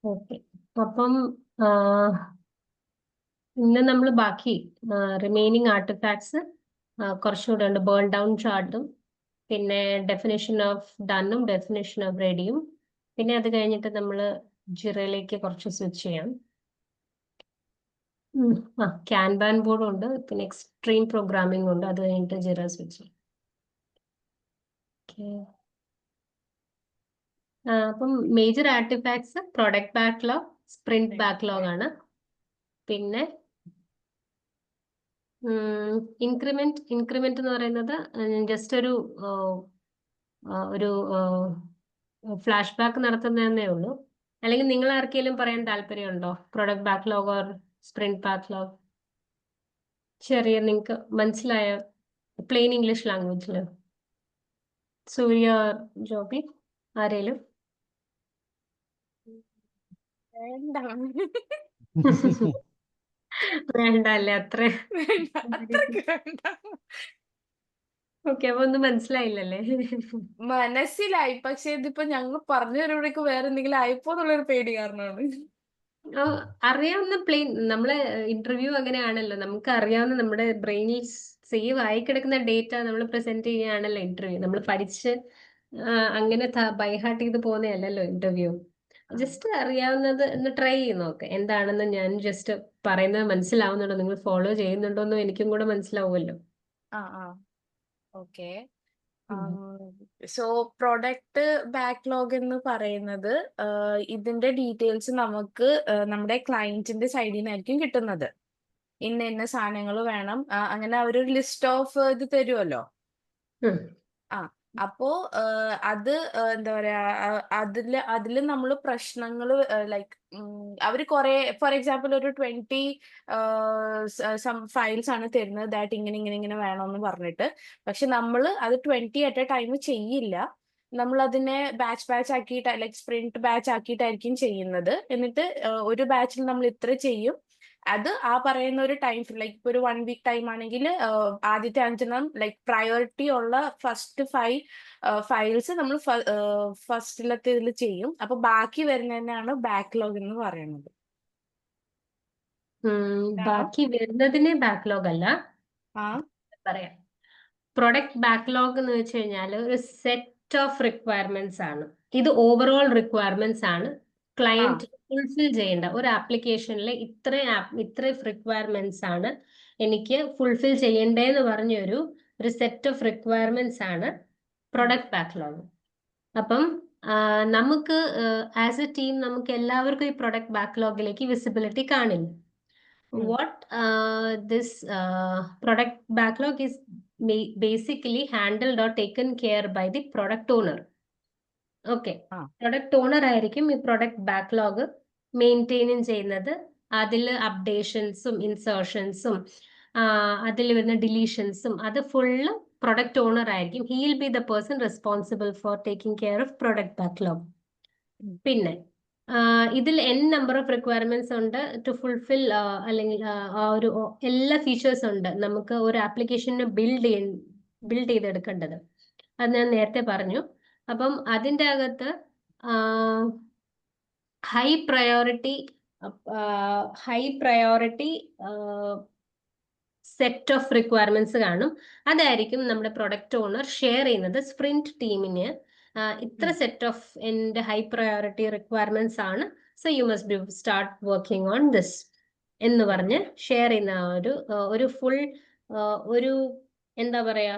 Okay. അപ്പം ഇന്ന് നമ്മൾ ബാക്കി റിമൈനിങ് ആർട്ടിഫാക്ട്സ് കുറച്ചുകൂടെ ഉണ്ട്. ബേൺ ഡൗൺ ചാർട്ടും പിന്നെ ഡെഫിനേഷൻ ഓഫ് ഡണ്ണും ഡെഫിനേഷൻ ഓഫ് റെഡിയും പിന്നെ അത് കഴിഞ്ഞിട്ട് നമ്മൾ ജിറയിലേക്ക് കുറച്ച് സ്വിച്ച് ചെയ്യാം. ക്യാൻബാൻ ബോർഡും ഉണ്ട്, പിന്നെ എക്സ്ട്രീം പ്രോഗ്രാമിംഗ് ഉണ്ട്. അത് കഴിഞ്ഞിട്ട് ജിറ സ്വിച്ച് ചെയ്യാം. അപ്പം major artefacts product backlog, sprint backlog ആണ്. പിന്നെ ഇൻക്രിമെന്റ് എന്ന് പറയുന്നത് ജസ്റ്റ് ഒരു ഫ്ലാഷ് ബാക്ക് നടത്തുന്നതേ ഉള്ളൂ. അല്ലെങ്കിൽ നിങ്ങൾ ആർക്കെങ്കിലും പറയാൻ താല്പര്യമുണ്ടോ? Product backlog or sprint backlog ചെറിയ നിങ്ങൾക്ക് മനസ്സിലായ പ്ലെയിൻ ഇംഗ്ലീഷ് ലാംഗ്വേജിൽ? സൂര്യ, ജോബി, ആരേലും? വേണ്ട അല്ലേ? അത്ര ഓക്കെ. അപ്പൊ ഒന്നും മനസ്സിലായില്ലല്ലേ? മനസ്സിലായി, പക്ഷെ ഇതിപ്പോ ഞങ്ങൾ പറഞ്ഞു തരുമ്പോഴേക്ക് വേറെ എന്തെങ്കിലും ആയിപ്പോന്നുള്ളൊരു പേടി കാരണമാണ്. അറിയാവുന്ന പ്ലെയിൻ നമ്മളെ ഇന്റർവ്യൂ അങ്ങനെയാണല്ലോ, നമുക്ക് അറിയാവുന്ന നമ്മുടെ ബ്രെയിനിൽ സേവ് ആയി കിടക്കുന്ന ഡേറ്റ നമ്മൾ പ്രസന്റ് ചെയ്യുകയാണല്ലോ ഇന്റർവ്യൂ. നമ്മൾ പഠിച്ച് അങ്ങനെ ബൈഹാർട്ട് ചെയ്ത് പോകുന്നതല്ലല്ലോ ഇന്റർവ്യൂ. ജസ്റ്റ് അറിയാവുന്നത് ഒന്ന് ട്രൈ ചെയ്ത് നോക്ക്. എന്താണെന്ന് ഞാൻ ജസ്റ്റ് പറയുന്നത് മനസ്സിലാവുന്നുണ്ടോ, നിങ്ങൾ ഫോളോ ചെയ്യുന്നുണ്ടോ എന്ന് എനിക്കും കൂടെ മനസ്സിലാവുമല്ലോ. ഓക്കെ. സോ പ്രൊഡക്റ്റ് ബാക്ക്ലോഗ് എന്ന് പറയുന്നത് ഇതിന്റെ ഡീറ്റെയിൽസ് നമുക്ക് നമ്മുടെ ക്ലയന്റിന്റെ സൈഡിൽ നിന്നായിരിക്കും കിട്ടുന്നത്. ഇന്ന സാധനങ്ങൾ വേണം, അങ്ങനെ അവരൊരു ലിസ്റ്റ് ഓഫ് ഇത് തരുമല്ലോ. അപ്പോ അത് എന്താ പറയാ, അതില് നമ്മള് പ്രശ്നങ്ങള് ലൈക്ക് അവര് കുറെ, ഫോർ എക്സാമ്പിൾ ഒരു 20 ഫയൽസ് ആണ് തരുന്നത്, ദാറ്റ് ഇങ്ങനെ വേണമെന്ന് പറഞ്ഞിട്ട്. പക്ഷെ നമ്മള് അത് 20 അറ്റ് എ ടൈം ചെയ്യില്ല. നമ്മൾ അതിനെ ബാച്ച് ആക്കിയിട്ട്, ലൈക്ക് സ്പ്രിന്റ് ബാച്ച് ആക്കിയിട്ടായിരിക്കും ചെയ്യുന്നത്. എന്നിട്ട് ഒരു ബാച്ചിൽ നമ്മൾ ഇത്ര ചെയ്യും. അത് ആ പറയുന്ന ഒരു ടൈം, ലൈക്ക് ഇപ്പൊ ഒരു 1 വീക്ക് ടൈം ആണെങ്കിൽ ആദ്യത്തെ 5 ലൈക്ക് പ്രയോറിറ്റി ഉള്ള ഫസ്റ്റ് 5 ഫയൽസ് നമ്മൾ ഫസ്റ്റിലത്തെ ഇതിൽ ചെയ്യും. അപ്പൊ ബാക്കി വരുന്നതിനാണ് ബാക്ക്ലോഗ് എന്ന് പറയുന്നത്. ബാക്കി വരുന്നതിനെ ബാക്ക്ലോഗ് അല്ല പറയാം. പ്രൊഡക്റ്റ് ബാക്ക്ലോഗ് എന്ന് വെച്ച് കഴിഞ്ഞാൽ ഒരു സെറ്റ് ഓഫ് റിക്വയർമെന്റ്സ് ആണ്. ഇത് ഓവറോൾ റിക്വയർമെന്റ്സ് ആണ്. ക്ലയന്റ് ഫുൾഫിൽ ചെയ്യേണ്ട ഒരു ആപ്ലിക്കേഷനിലെ ഇത്ര റിക്വയർമെന്റ്സ് ആണ് എനിക്ക് ഫുൾഫിൽ ചെയ്യേണ്ടതെന്ന് പറഞ്ഞൊരു സെറ്റ് ഓഫ് റിക്വയർമെന്റ്സ് ആണ് പ്രൊഡക്റ്റ് ബാക്ക്ലോഗ്. അപ്പം നമുക്ക് ആസ് എ ടീം നമുക്ക് എല്ലാവർക്കും ഈ പ്രൊഡക്റ്റ് ബാക്ക്ലോഗിലേക്ക് വിസിബിലിറ്റി കാണില്ല. What this product backlog is basically handled or taken care by the product owner. Okay. Product owner ആയിരിക്കും ഈ പ്രൊഡക്റ്റ് ബാക്ക്ലോഗ് മെയിൻറ്റെയിൻ ചെയ്യുന്നത്. അതിൽ അപ്ഡേഷൻസും ഇൻസേർഷൻസും അതിൽ വരുന്ന ഡിലീഷൻസും അത് ഫുള്ള് പ്രൊഡക്റ്റ് ഓണർ ആയിരിക്കും. He will be the person responsible for taking care of product backlog. പിന്നെ ഇതിൽ n നമ്പർ ഓഫ് റിക്വയർമെന്റ്സ് ഉണ്ട് ടു ഫുൾഫിൽ, അല്ലെങ്കിൽ ആ ഒരു എല്ലാ ഫീച്ചേഴ്സ് ഉണ്ട് നമുക്ക് ഒരു ആപ്ലിക്കേഷന് ബിൽഡ് ചെയ്തെടുക്കേണ്ടത്. അത് ഞാൻ നേരത്തെ പറഞ്ഞു. അപ്പം അതിൻ്റെ അകത്ത് high priority set of requirements കാണും. അതായിരിക്കും നമ്മുടെ പ്രൊഡക്റ്റ് ഓണർ ഷെയർ ചെയ്യുന്നത് സ്പ്രിന്റ് ടീമിന്. ഇത്ര സെറ്റ് ഓഫ് എൻ്റെ ഹൈ പ്രയോറിറ്റി റിക്വയർമെന്റ്സ് ആണ്, so you must be start working on this എന്ന് പറഞ്ഞ് ഷെയർ ചെയ്യുന്ന ഒരു ഫുൾ ഒരു എന്താ പറയാ,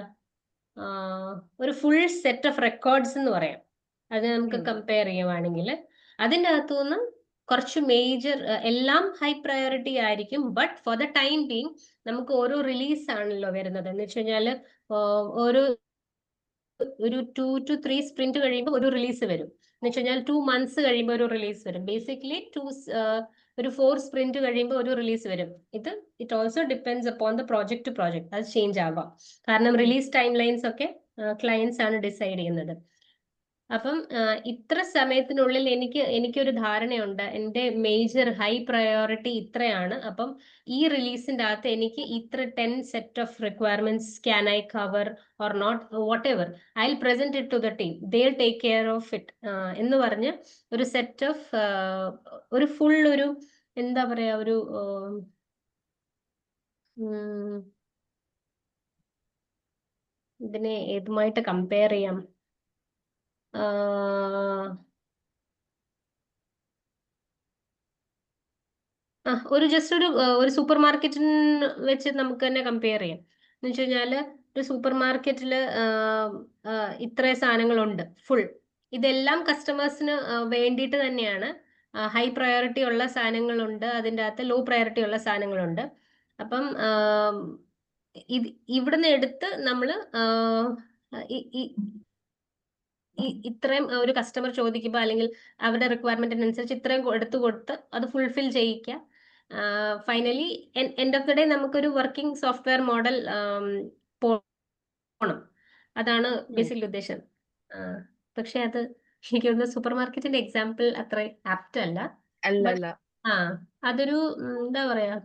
ഒരു ഫുൾ സെറ്റ് ഓഫ് റെക്കോർഡ്സ് എന്ന് പറയാം. അത് നമുക്ക് കമ്പയർ ചെയ്യുവാണെങ്കിൽ അതിൻ്റെ അകത്തുനിന്ന് കുറച്ച് മേജർ എല്ലാം ഹൈ പ്രയോറിറ്റി ആയിരിക്കും. But for the time being നമുക്ക് ഓരോ റിലീസ് ആണല്ലോ വരുന്നത്. എന്ന് വെച്ച് കഴിഞ്ഞാൽ ഒരു 2 to 3 സ്പ്രിന്റ് കഴിയുമ്പോൾ ഒരു റിലീസ് വരും. എന്ന് വെച്ച് കഴിഞ്ഞാൽ 2 months കഴിയുമ്പോൾ ഒരു റിലീസ് വരും. ബേസിക്കലി ഒരു 4 സ്പ്രിന്റ് കഴിയുമ്പോൾ ഒരു റിലീസ് വരും. It also depends upon the project to project. അത് ചേഞ്ച് ആവാം. കാരണം റിലീസ് ടൈം ലൈൻസ് ഒക്കെ ക്ലയൻസ് ആണ് ഡിസൈഡ് ചെയ്യുന്നത്. അപ്പം ഇത്ര സമയത്തിനുള്ളിൽ എനിക്കൊരു ധാരണയുണ്ട്, എൻ്റെ മേജർ ഹൈ പ്രയോറിറ്റി ഇത്രയാണ്. അപ്പം ഈ റിലീസിന്റെ അകത്ത് എനിക്ക് ഇത്ര 10 set of requirements can I cover or not, whatever, I will present it to the team, they will take care of it എന്ന് പറഞ്ഞ് ഒരു സെറ്റ് ഓഫ് ഒരു ഫുൾ ഒരു എന്താ പറയാ ഒരു ഇതിനെ ഏതുമായിട്ട് കമ്പയർ ചെയ്യാം, ഒരു ജസ്റ്റ് ഒരു സൂപ്പർ മാർക്കറ്റിന് വെച്ച് നമുക്ക് തന്നെ കമ്പയർ ചെയ്യാം. എന്ന് വെച്ച് കഴിഞ്ഞാൽ ഒരു സൂപ്പർ മാർക്കറ്റിൽ ഇത്ര സാധനങ്ങളുണ്ട് ഫുൾ, ഇതെല്ലാം കസ്റ്റമേഴ്സിന് വേണ്ടിയിട്ട് തന്നെയാണ്. ഹൈ പ്രയോറിറ്റി ഉള്ള സാധനങ്ങളുണ്ട്, അതിൻ്റെ അകത്ത് ലോ പ്രയോറിറ്റി ഉള്ള സാധനങ്ങളുണ്ട്. അപ്പം ഇവിടുന്ന് എടുത്ത് നമ്മൾ ഇത്രയും ഒരു കസ്റ്റമർ ചോദിക്കുമ്പോൾ അല്ലെങ്കിൽ അവരുടെ റിക്വയർമെന്റിനനുസരിച്ച് ഇത്രയും എടുത്തു കൊടുത്ത് അത് ഫുൾഫിൽ ചെയ്യിക്കുക. Finally end of the day നമുക്കൊരു വർക്കിംഗ് സോഫ്റ്റ്വെയർ മോഡൽ പോകണം. അതാണ് ബേസിക്കലി ഉദ്ദേശം. പക്ഷെ അത് എനിക്ക് തോന്നുന്നു സൂപ്പർ മാർക്കറ്റിന്റെ എക്സാമ്പിൾ അത്ര ആപ്റ്റ് അല്ല. അതൊരു എന്താ പറയാ,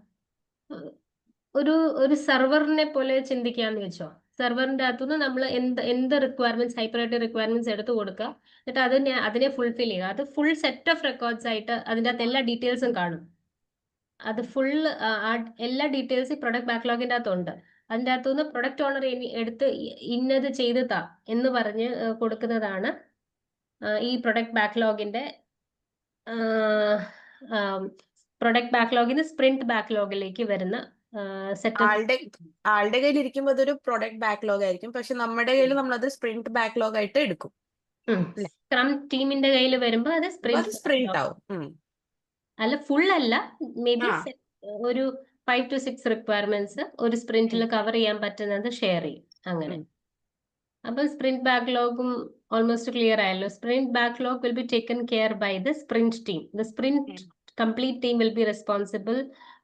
ഒരു സെർവറിനെ പോലെ ചിന്തിക്കാന്ന് വെച്ചോ. സെർവറിന്റെ അകത്തുനിന്ന് നമ്മൾ എന്ത് റിക്വയർമെന്റ്സ്, ഹൈ പ്രയോറിറ്റി റിക്വയർമെന്റ്സ് എടുത്തു കൊടുക്കുക, എന്നിട്ട് അതിനെ ഫുൾഫിൽ ചെയ്യുക. അത് ഫുൾ സെറ്റ് ഓഫ് റെക്കോർഡ്സ് ആയിട്ട് അതിൻ്റെ അകത്ത് എല്ലാ ഡീറ്റെയിൽസും കാണും. അത് ഫുൾ എല്ലാ ഡീറ്റെയിൽസ് പ്രൊഡക്റ്റ് ബാക്ക്ലോഗിന്റെ അകത്തുണ്ട്. അതിൻ്റെ അകത്തുനിന്ന് പ്രൊഡക്റ്റ് ഓണർ എടുത്ത് ഇന്നത് ചെയ്ത് താ എന്ന് പറഞ്ഞ് കൊടുക്കുന്നതാണ് ഈ പ്രൊഡക്റ്റ് ബാക്ക്ലോഗിന്റെ പ്രൊഡക്റ്റ് ബാക്ക്ലോഗിന് സ്പ്രിന്റ് ബാക്ക്ലോഗിലേക്ക് വരുന്ന ആളുടെ കയ്യിൽ ഇരിക്കുമ്പോൾ അതൊരു പ്രൊഡക്റ്റ് ബാക്ക്ലോഗ് ആയിരിക്കും, പക്ഷെ നമ്മുടെ കയ്യിൽ നമ്മൾ അത് സ്പ്രിന്റ് ബാക്ക്ലോഗ് ആയിട്ട് എടുക്കും. സ്ക്രം ടീമിന്റെ കയ്യിൽ വരുമ്പോ അത് സ്പ്രിന്റ് ആവും. അല്ല, ഫുൾ അല്ല, മേ ബി ഒരു 5 to 6 റിക്വയർമെന്റ്സ് ഒരു സ്പ്രിന്റിൽ കവർ ചെയ്യാൻ പറ്റുന്നത് ഷെയർ ചെയ്യും അങ്ങനെ. അപ്പൊ സ്പ്രിന്റ് ബാക്ക്ലോഗും ഓൾമോസ്റ്റ് ക്ലിയർ ആയല്ലോ. Sprint backlog will be taken care bye the sprint team. The sprint complete team will be responsible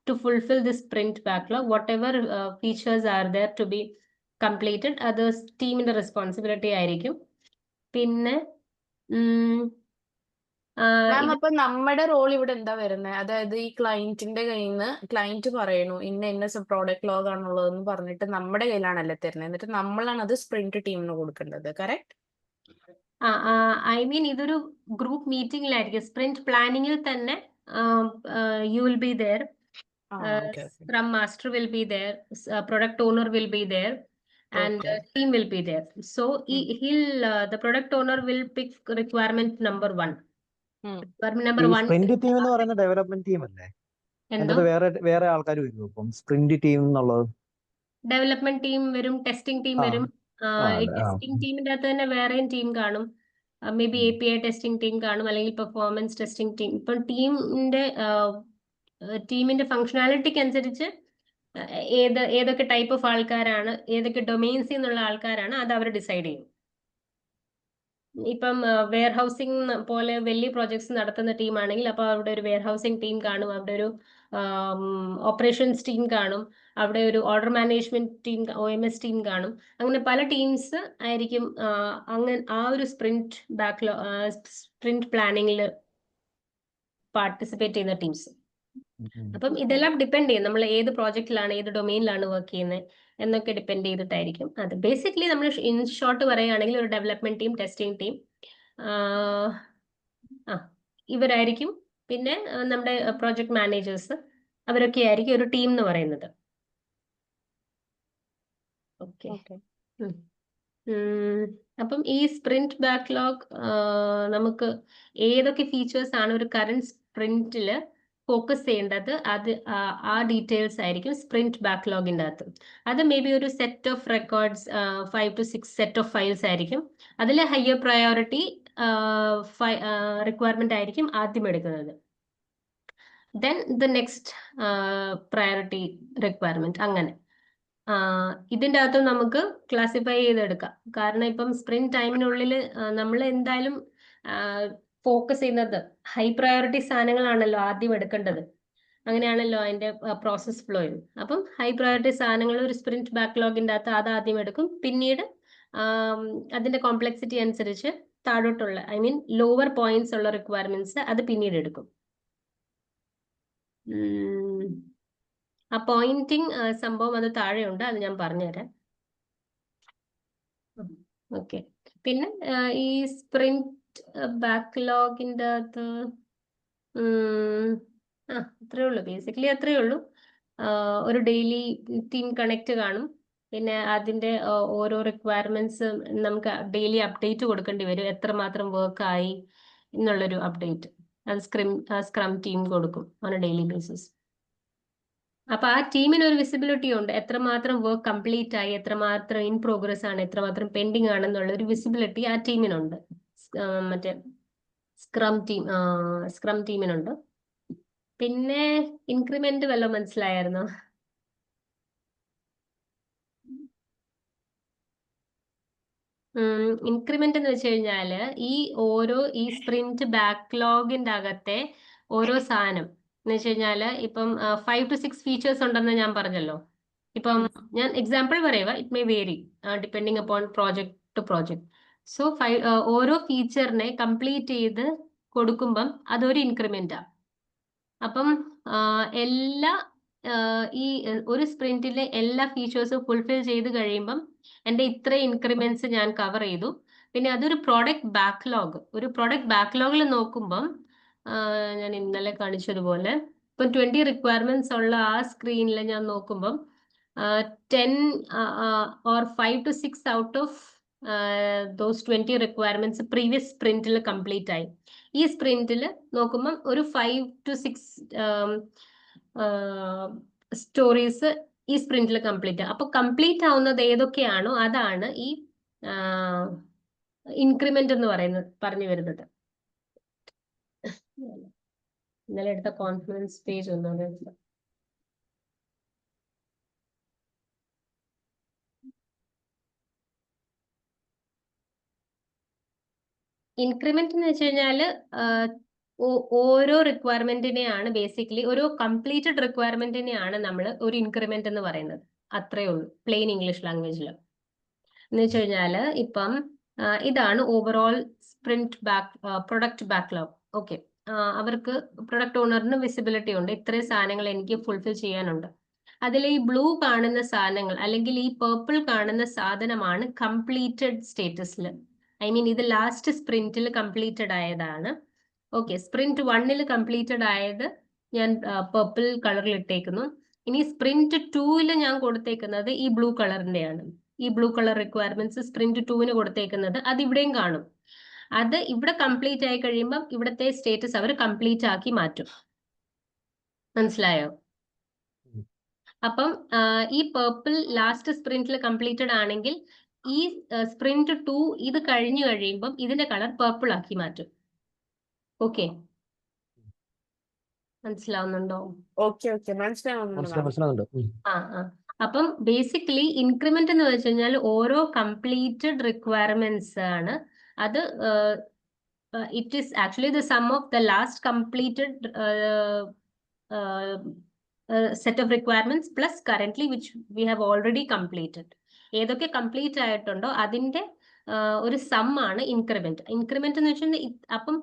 to fulfill this sprint backlog. Whatever features are there to be completed, others teamന്റെ responsibility ആയിരിക്കും. പിന്നെ അപ്പൊ നമ്മുടെ role ഇവിടെ എന്താ വരുന്നത്? അതായത് ഈ ക്ലയന്റിന്റെ കയ്യിൽ നിന്ന് ക്ലയന്റ് പറയണു ഇന്ന പ്രോഡക്റ്റ് ലോഗ് ആണുള്ളതെന്ന് പറഞ്ഞിട്ട് നമ്മുടെ കയ്യിലാണല്ലേ തരുന്നത്, എന്നിട്ട് നമ്മളാണ് അത് സ്പ്രിന്റ് ടീമിന് കൊടുക്കേണ്ടത്. കറക്റ്റ്? ഐ മീൻ ഇതൊരു ഗ്രൂപ്പ് മീറ്റിംഗിലായിരിക്കും. സ്പ്രിന്റ് പ്ലാനിങ്ങിൽ തന്നെ you will be there, Scrum Master will be there, product owner will be there, and team will be there. So the product owner will pick requirement number 1. Requirement number 1. Sprint team എന്ന് പറയുന്ന development team അല്ലേ? എന്നിട്ട് വേറെ ആൾക്കാർ വരും. അപ്പം sprint team എന്നുള്ളത് development team വരും, ടെസ്റ്റിംഗ് ടീം വരും. ടെസ്റ്റിംഗ് ടീമിന്റെ അകത്ത് തന്നെ വേറെയും ടീം കാണും. May be API testing team കാണും, അല്ലെങ്കിൽ പെർഫോമൻസ് ടെസ്റ്റിംഗ് ടീം. ഇപ്പം ടീമിന്റെ ഫങ്ഷണാലിറ്റിക്ക് അനുസരിച്ച് ഏതൊക്കെ ടൈപ്പ് ഓഫ് ആൾക്കാരാണ്, ഏതൊക്കെ ഡൊമെയിൻസിൽ നിന്നുള്ള ആൾക്കാരാണ്, അത് അവർ ഡിസൈഡ് ചെയ്യും. ഇപ്പം വെയർ ഹൗസിംഗ് പോലെ വലിയ പ്രോജക്ട്സ് നടത്തുന്ന ടീമാണെങ്കിൽ അപ്പോൾ അവിടെ ഒരു വെയർ ഹൗസിംഗ് ടീം കാണും, അവിടെ ഒരു ഓപ്പറേഷൻസ് ടീം കാണും, അവിടെ ഒരു order management team, OMS team കാണും. അങ്ങനെ പല ടീംസ് ആയിരിക്കും അങ്ങനെ ഒരു സ്പ്രിന്റ് പ്ലാനിങ്ങിൽ പാർട്ടിസിപ്പേറ്റ് ചെയ്യുന്ന ടീംസ്. അപ്പം ഇതെല്ലാം ഡിപ്പെൻഡ് ചെയ്യും നമ്മൾ ഏത് പ്രോജക്റ്റിലാണ്, ഏത് ഡൊമെയിനിലാണ് വർക്ക് ചെയ്യുന്നത് എന്നൊക്കെ ഡിപ്പെൻഡ് ചെയ്തിട്ടായിരിക്കും. അത് ബേസിക്കലി നമ്മൾ ഇൻ ഷോർട്ട് പറയുകയാണെങ്കിൽ ഒരു ഡെവലപ്മെന്റ് ടീം, ടെസ്റ്റിംഗ് ടീം, ഇവരായിരിക്കും. പിന്നെ നമ്മുടെ പ്രോജക്ട് മാനേജേഴ്സ്, അവരൊക്കെ ആയിരിക്കും ഒരു ടീം എന്ന് പറയുന്നത്. ഓക്കെ. അപ്പം ഈ സ്പ്രിന്റ് ബാക്ക്ലോഗ് നമുക്ക് ഏതൊക്കെ ഫീച്ചേഴ്സ് ആണ് ഒരു കറന്റ് സ്പ്രിന്റിൽ ഫോക്കസ് ചെയ്യേണ്ടത്, അത് ആ ഡീറ്റെയിൽസ് ആയിരിക്കും സ്പ്രിന്റ് ബാക്ക്ലോഗിൻ്റെ അകത്ത്. അത് മേ ബി ഒരു set of records, 5 to 6 set of files ആയിരിക്കും. അതിൽ ഹയർ പ്രയോറിറ്റി റിക്വയർമെന്റ് ആയിരിക്കും ആദ്യം എടുക്കുന്നത്. Then the next priority requirement. അങ്ങനെ ഇതിൻ്റെ അകത്ത് നമുക്ക് ക്ലാസിഫൈ ചെയ്തെടുക്കാം. കാരണം ഇപ്പം സ്പ്രിന്റ് ടൈമിനുള്ളിൽ നമ്മൾ എന്തായാലും ഫോക്കസ് ചെയ്യുന്നത് ഹൈ പ്രയോറിറ്റി സാധനങ്ങളാണല്ലോ ആദ്യം എടുക്കേണ്ടത്. അങ്ങനെയാണല്ലോ അതിന്റെ പ്രോസസ് ഫ്ലോയും. അപ്പം ഹൈ പ്രയോറിറ്റി സാധനങ്ങൾ ഒരു സ്പ്രിന്റ് ബാക്ക്ലോഗിൻ്റെ അകത്ത് അത് ആദ്യം എടുക്കും. പിന്നീട് അതിന്റെ കോംപ്ലക്സിറ്റി അനുസരിച്ച് താഴോട്ടുള്ള ലോവർ പോയിന്റ്സ് ഉള്ള റിക്വയർമെന്റ്സ് അത് പിന്നീട് എടുക്കും. ആ പോയിന്റിങ് സംഭവം അത് താഴെയുണ്ട്, അത് ഞാൻ പറഞ്ഞുതരാം. ഓക്കെ, പിന്നെ ഈ സ്പ്രിന്റ് ബാക്ക്ലോഗിൻ്റെ അകത്ത് അത്രേ ഉള്ളൂ, ബേസിക്കലി അത്രേ ഉള്ളൂ. ഒരു ഡെയിലി ടീം കണക്ട് കാണും, പിന്നെ അതിന്റെ ഓരോ റിക്വയർമെന്റ്സ് നമുക്ക് ഡെയിലി അപ്ഡേറ്റ് കൊടുക്കേണ്ടി വരും, എത്രമാത്രം വർക്ക് ആയി എന്നുള്ളൊരു അപ്ഡേറ്റ് അത് സ്ക്രം ടീം കൊടുക്കും ഓൺ എ ഡെയിലി ബേസിസ്. അപ്പൊ ആ ടീമിന് ഒരു വിസിബിലിറ്റി ഉണ്ട്, എത്രമാത്രം വർക്ക് കംപ്ലീറ്റ് ആയി, എത്രമാത്രം ഇൻ പ്രോഗ്രസ് ആണ്, എത്രമാത്രം പെൻഡിങ് ആണെന്നുള്ള ഒരു വിസിബിലിറ്റി ആ ടീമിനുണ്ട്. മറ്റേ സ്ക്രം ടീമിനുണ്ട്. പിന്നെ ഇൻക്രിമെന്റ് വല്ലതും മനസ്സിലായിരുന്നോ? ഇൻക്രിമെന്റ് എന്ന് വെച്ച് കഴിഞ്ഞാല് ഈ സ്പ്രിന്റ് ബാക്ക്ലോഗിന്റെ അകത്തെ ഓരോ സാധനം എന്ന് വെച്ച് കഴിഞ്ഞാല് ഇപ്പം 5 to 6 ഫീച്ചേഴ്സ് ഉണ്ടെന്ന് ഞാൻ പറഞ്ഞല്ലോ. ഇപ്പം ഞാൻ എക്സാമ്പിൾ പറയുക, it may vary depending upon project to project. So ഓരോ ഫീച്ചറിനെ കംപ്ലീറ്റ് ചെയ്ത് കൊടുക്കുമ്പം അതൊരു ഇൻക്രിമെന്റാ. അപ്പം ഒരു സ്പ്രിന്റിലെ എല്ലാ ഫീച്ചേഴ്സും ഫുൾഫിൽ ചെയ്ത് കഴിയുമ്പം എൻ്റെ ഇത്ര ഇൻക്രിമെന്റ്സ് ഞാൻ കവർ ചെയ്തു. പിന്നെ അതൊരു പ്രോഡക്റ്റ് ബാക്ക്ലോഗ്. ഒരു പ്രോഡക്റ്റ് ബാക്ക്ലോഗിൽ നോക്കുമ്പം ഞാൻ ഇന്നലെ കാണിച്ചതുപോലെ ഇപ്പം 20 റിക്വയർമെന്റ്സ് ഉള്ള ആ സ്ക്രീനിൽ ഞാൻ നോക്കുമ്പം 10 or 5 to 6 out of those 20 requirements previous സ്പ്രിന്റിൽ കംപ്ലീറ്റ് ആയി. ഈ സ്പ്രിന്റിൽ നോക്കുമ്പം ഒരു 5 to 6 സ്റ്റോറീസ് ഈ സ്പ്രിന്റിൽ കംപ്ലീറ്റ്. അപ്പൊ കംപ്ലീറ്റ് ആവുന്നത് ഏതൊക്കെയാണോ അതാണ് ഈ ഇൻക്രിമെന്റ് എന്ന് പറഞ്ഞു വരുന്നത്. ഇന്നലെ എടുത്ത കോൺഫറൻസ് പേജ് ഒന്നും ഇൻക്രിമെന്റ് എന്ന് വെച്ച് കഴിഞ്ഞാല് ഓരോ റിക്വയർമെന്റിനെയാണ് ബേസിക്കലി ഓരോ കംപ്ലീറ്റഡ് റിക്വയർമെന്റിനെയാണ് നമ്മൾ ഒരു ഇൻക്രിമെന്റ് എന്ന് പറയുന്നത്. അത്രേ ഉള്ളൂ പ്ലെയിൻ ഇംഗ്ലീഷ് ലാംഗ്വേജിൽ. എന്ന് വെച്ച് കഴിഞ്ഞാല് ഇപ്പം ഇതാണ് overall sprint product backlog. Okay, അവർക്ക് പ്രൊഡക്റ്റ് ഓണറിന് വിസിബിലിറ്റി ഉണ്ട്, ഇത്രയും സാധനങ്ങൾ എനിക്ക് ഫുൾഫിൽ ചെയ്യാനുണ്ട്. അതിൽ ഈ ബ്ലൂ കാണുന്ന സാധനങ്ങൾ അല്ലെങ്കിൽ ഈ പേർപ്പിൾ കാണുന്ന സാധനമാണ് കംപ്ലീറ്റഡ് സ്റ്റേറ്റസിൽ. ഇത് ലാസ്റ്റ് സ്പ്രിന്റിൽ കംപ്ലീറ്റഡ് ആയതാണ്. ഓക്കെ, സ്പ്രിന്റ് 1ൽ കംപ്ലീറ്റഡ് ആയത് ഞാൻ പർപ്പിൾ കളറിൽ ഇട്ടേക്കുന്നു. ഇനി സ്പ്രിന്റ് 2ൽ ഞാൻ കൊടുത്തേക്കുന്നത് ഈ ബ്ലൂ കളറിന്റെയാണ്. ഈ ബ്ലൂ കളർ റിക്വയർമെന്റ്സ് സ്പ്രിന്റ് 2ന് കൊടുത്തേക്കുന്നത് അത് ഇവിടെയും കാണും. അത് ഇവിടെ കംപ്ലീറ്റ് ആയി കഴിയുമ്പോൾ ഇവിടത്തെ സ്റ്റേറ്റസ് അവർ കംപ്ലീറ്റ് ആക്കി മാറ്റും. മനസ്സിലായോ? അപ്പം ഈ പർപ്പിൾ ലാസ്റ്റ് സ്പ്രിന്റിൽ കംപ്ലീറ്റഡ് ആണെങ്കിൽ ഈ സ്പ്രിന്റ് 2 ഇത് കഴിഞ്ഞു കഴിയുമ്പം ഇതിന്റെ കളർ പർപ്പിൾ ആക്കി മാറ്റും. ഓക്കെ, മനസ്സിലാവുന്നുണ്ടോ? ഓക്കെ മനസ്സിലാവുന്നുണ്ട്. അപ്പം ബേസിക്കലി ഇൻക്രിമെന്റ് എന്ന് വെച്ച് കഴിഞ്ഞാൽ ഓരോ കംപ്ലീറ്റഡ് റിക്വയർമെന്റ്സ് ആണ്. അത് it is actually the sum of the last completed set of requirements plus currently which we have already completed. ഏതൊക്കെ കംപ്ലീറ്റ് ആയിട്ടുണ്ടോ അതിന്റെ ഒരു സം ആണ് ഇൻക്രിമെന്റ്. ഇൻക്രിമെന്റ് എന്ന് വെച്ചാൽ അപ്പം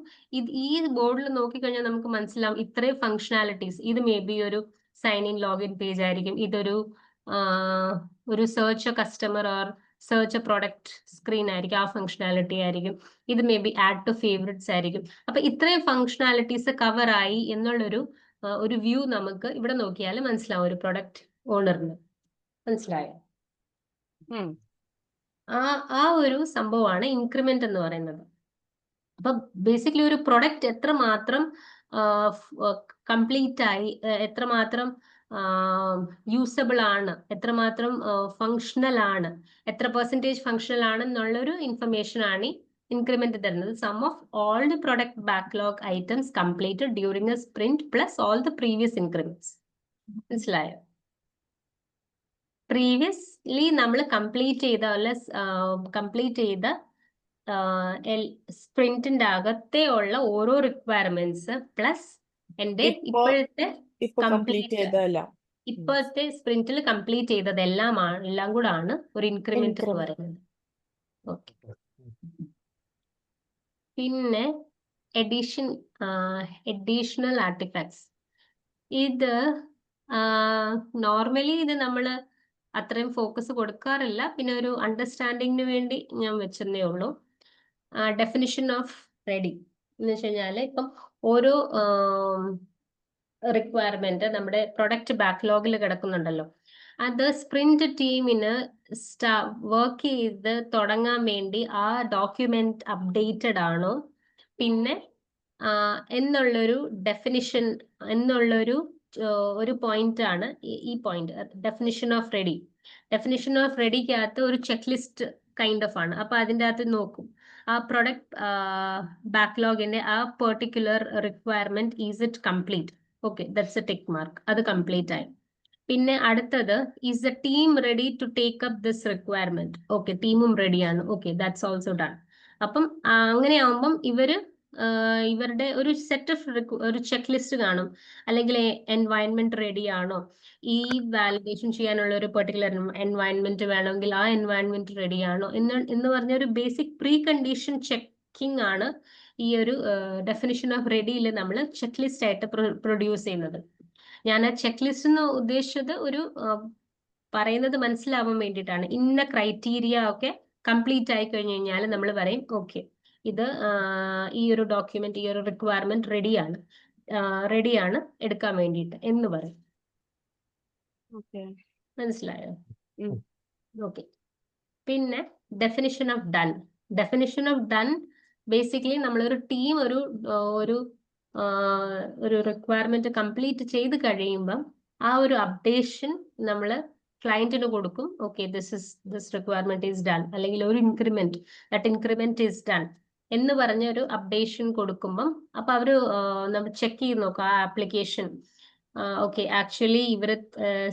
ഈ ബോർഡിൽ നോക്കിക്കഴിഞ്ഞാൽ നമുക്ക് മനസ്സിലാവും ഇത്രയും ഫങ്ഷനാലിറ്റീസ്. ഇത് മേ ബി ഒരു സൈൻ ഇൻ ലോഗിൻ പേജ് ആയിരിക്കും, ഇതൊരു search a customer or search a product screen ആയിരിക്കും, ആ ഫങ്ഷനാലിറ്റി ആയിരിക്കും. ഇത് may be add to favourites ആയിരിക്കും. അപ്പൊ ഇത്രയും ഫങ്ഷനാലിറ്റീസ് കവർ ആയി എന്നുള്ളൊരു ഒരു വ്യൂ നമുക്ക് ഇവിടെ നോക്കിയാൽ മനസ്സിലാവും ഒരു പ്രൊഡക്റ്റ് ഓണറിന്. മനസ്സിലായോ? ആ ഒരു സംഭവമാണ് ഇൻക്രിമെന്റ് എന്ന് പറയുന്നത്. അപ്പൊ ബേസിക്കലി ഒരു പ്രൊഡക്റ്റ് എത്രമാത്രം കംപ്ലീറ്റ് ആയി, എത്രമാത്രം യൂസബിൾ ആണ്, എത്രമാത്രം ഫങ്ഷണൽ ആണ്, എത്ര പെർസെന്റേജ് ഫങ്ഷണൽ ആണെന്നുള്ളൊരു ഇൻഫർമേഷൻ ആണ് ഇൻക്രിമെന്റ് തരുന്നത്. Sum of all the product backlog items completed during a sprint plus all the previous increments. മനസ്സിലായോ? പ്രീവിയസ്ലി നമ്മൾ കംപ്ലീറ്റ് ചെയ്ത സ്പ്രിന്റിന്റെ അകത്തെ ഉള്ള ഓരോ റിക്വയർമെന്റ്സ് പ്ലസ് എന്റെ ഇപ്പോഴത്തെ സ്പ്രിന്റിൽ കംപ്ലീറ്റ് ചെയ്തതെല്ലാം കൂടാണ് ഒരു ഇൻക്രിമെന്റ് എന്ന് പറയുന്നത്. ഓക്കെ, പിന്നെ additional artifacts. ഇത് നോർമലി ഇത് നമ്മൾ അത്രയും ഫോക്കസ് കൊടുക്കാറില്ല, പിന്നെ ഒരു അണ്ടർസ്റ്റാൻഡിങ്ങിന് വേണ്ടി ഞാൻ വെച്ചെന്നേ ഉള്ളൂ. ഡെഫിനിഷൻ ഓഫ് റെഡി എന്ന് വെച്ച് കഴിഞ്ഞാൽ ഇപ്പം ഓരോ റിക്വയർമെന്റ് നമ്മുടെ പ്രൊഡക്റ്റ് ബാക്ക്ലോഗിൽ കിടക്കുന്നുണ്ടല്ലോ, അത് സ്പ്രിന്റ് ടീമിന് വർക്ക് ചെയ്ത് തുടങ്ങാൻ വേണ്ടി ആ ഡോക്യുമെന്റ് അപ്ഡേറ്റഡ് ആണോ പിന്നെ എന്നുള്ളൊരു ഡെഫിനിഷൻ എന്നുള്ളൊരു ഒരു പോയിന്റ് ആണ് ഈ point, definition of ready. Definition of റെഡിക്കകത്ത് ഒരു ചെക്ക് ലിസ്റ്റ് കൈൻഡ് ഓഫ് ആണ്. അപ്പൊ അതിൻ്റെ അകത്ത് നോക്കും ആ പ്രൊഡക്റ്റ് ബാക്ക്ലോഗിന്റെ ആ particular requirement is it complete. Okay, that's a tick mark, അത് കംപ്ലീറ്റ് ആയി. പിന്നെ അടുത്തത് is the team ready to take up this requirement. Okay, ടീമും റെഡിയാണ്. Okay, that's also done. അപ്പം അങ്ങനെയാവുമ്പം ഇവരുടെ ഒരു സെറ്റ് ഓഫ് ഒരു ചെക്ക് ലിസ്റ്റ് കാണും, അല്ലെങ്കിൽ എൻവയൺമെന്റ് റെഡി ആണോ, ഈ വാലിഡേഷൻ ചെയ്യാനുള്ള ഒരു പെർട്ടിക്കുലർ എൻവയൺമെന്റ് വേണമെങ്കിൽ ആ എൻവയൺമെന്റ് റെഡി ആണോ എന്ന് പറഞ്ഞ ഒരു ബേസിക് പ്രീ കണ്ടീഷൻ ചെക്കിംഗ് ആണ് ഈ ഒരു ഡെഫിനിഷൻ ഓഫ് റെഡിയിൽ നമ്മൾ ചെക്ക് ലിസ്റ്റ് ആയിട്ട് പ്രൊഡ്യൂസ് ചെയ്യുന്നത്. ഞാൻ ആ ചെക്ക് ലിസ്റ്റ് എന്ന് ഉദ്ദേശിച്ചത് ഒരു പറയുന്നത് മനസ്സിലാവാൻ വേണ്ടിയിട്ടാണ്. ഇന്ന ക്രൈറ്റീരിയ ഒക്കെ കംപ്ലീറ്റ് ആയി കഴിഞ്ഞു കഴിഞ്ഞാൽ നമ്മൾ പറയും ഓക്കെ, ഇത് ഈ ഒരു ഡോക്യുമെന്റ്, ഈ ഒരു റിക്വയർമെന്റ് റെഡിയാണ് എടുക്കാൻ വേണ്ടിയിട്ട് എന്ന് പറയും. മനസ്സിലായോ? ഓക്കെ. പിന്നെ definition of done. Definition of done basically നമ്മളൊരു ടീം ഒരു റിക്വയർമെന്റ് കംപ്ലീറ്റ് ചെയ്ത് കഴിയുമ്പം ആ ഒരു അപ്ഡേഷൻ നമ്മൾ ക്ലയന്റിന് കൊടുക്കും. Okay, this requirement is done, അല്ലെങ്കിൽ ഒരു increment, that increment is done എന്ന് പറഞ്ഞ ഒരു അപ്ഡേഷൻ കൊടുക്കുമ്പം അപ്പൊ അവര് നമ്മൾ ചെക്ക് ചെയ്ത് നോക്കും ആ ആപ്ലിക്കേഷൻ. ഓക്കെ, ആക്ച്വലി ഇവർ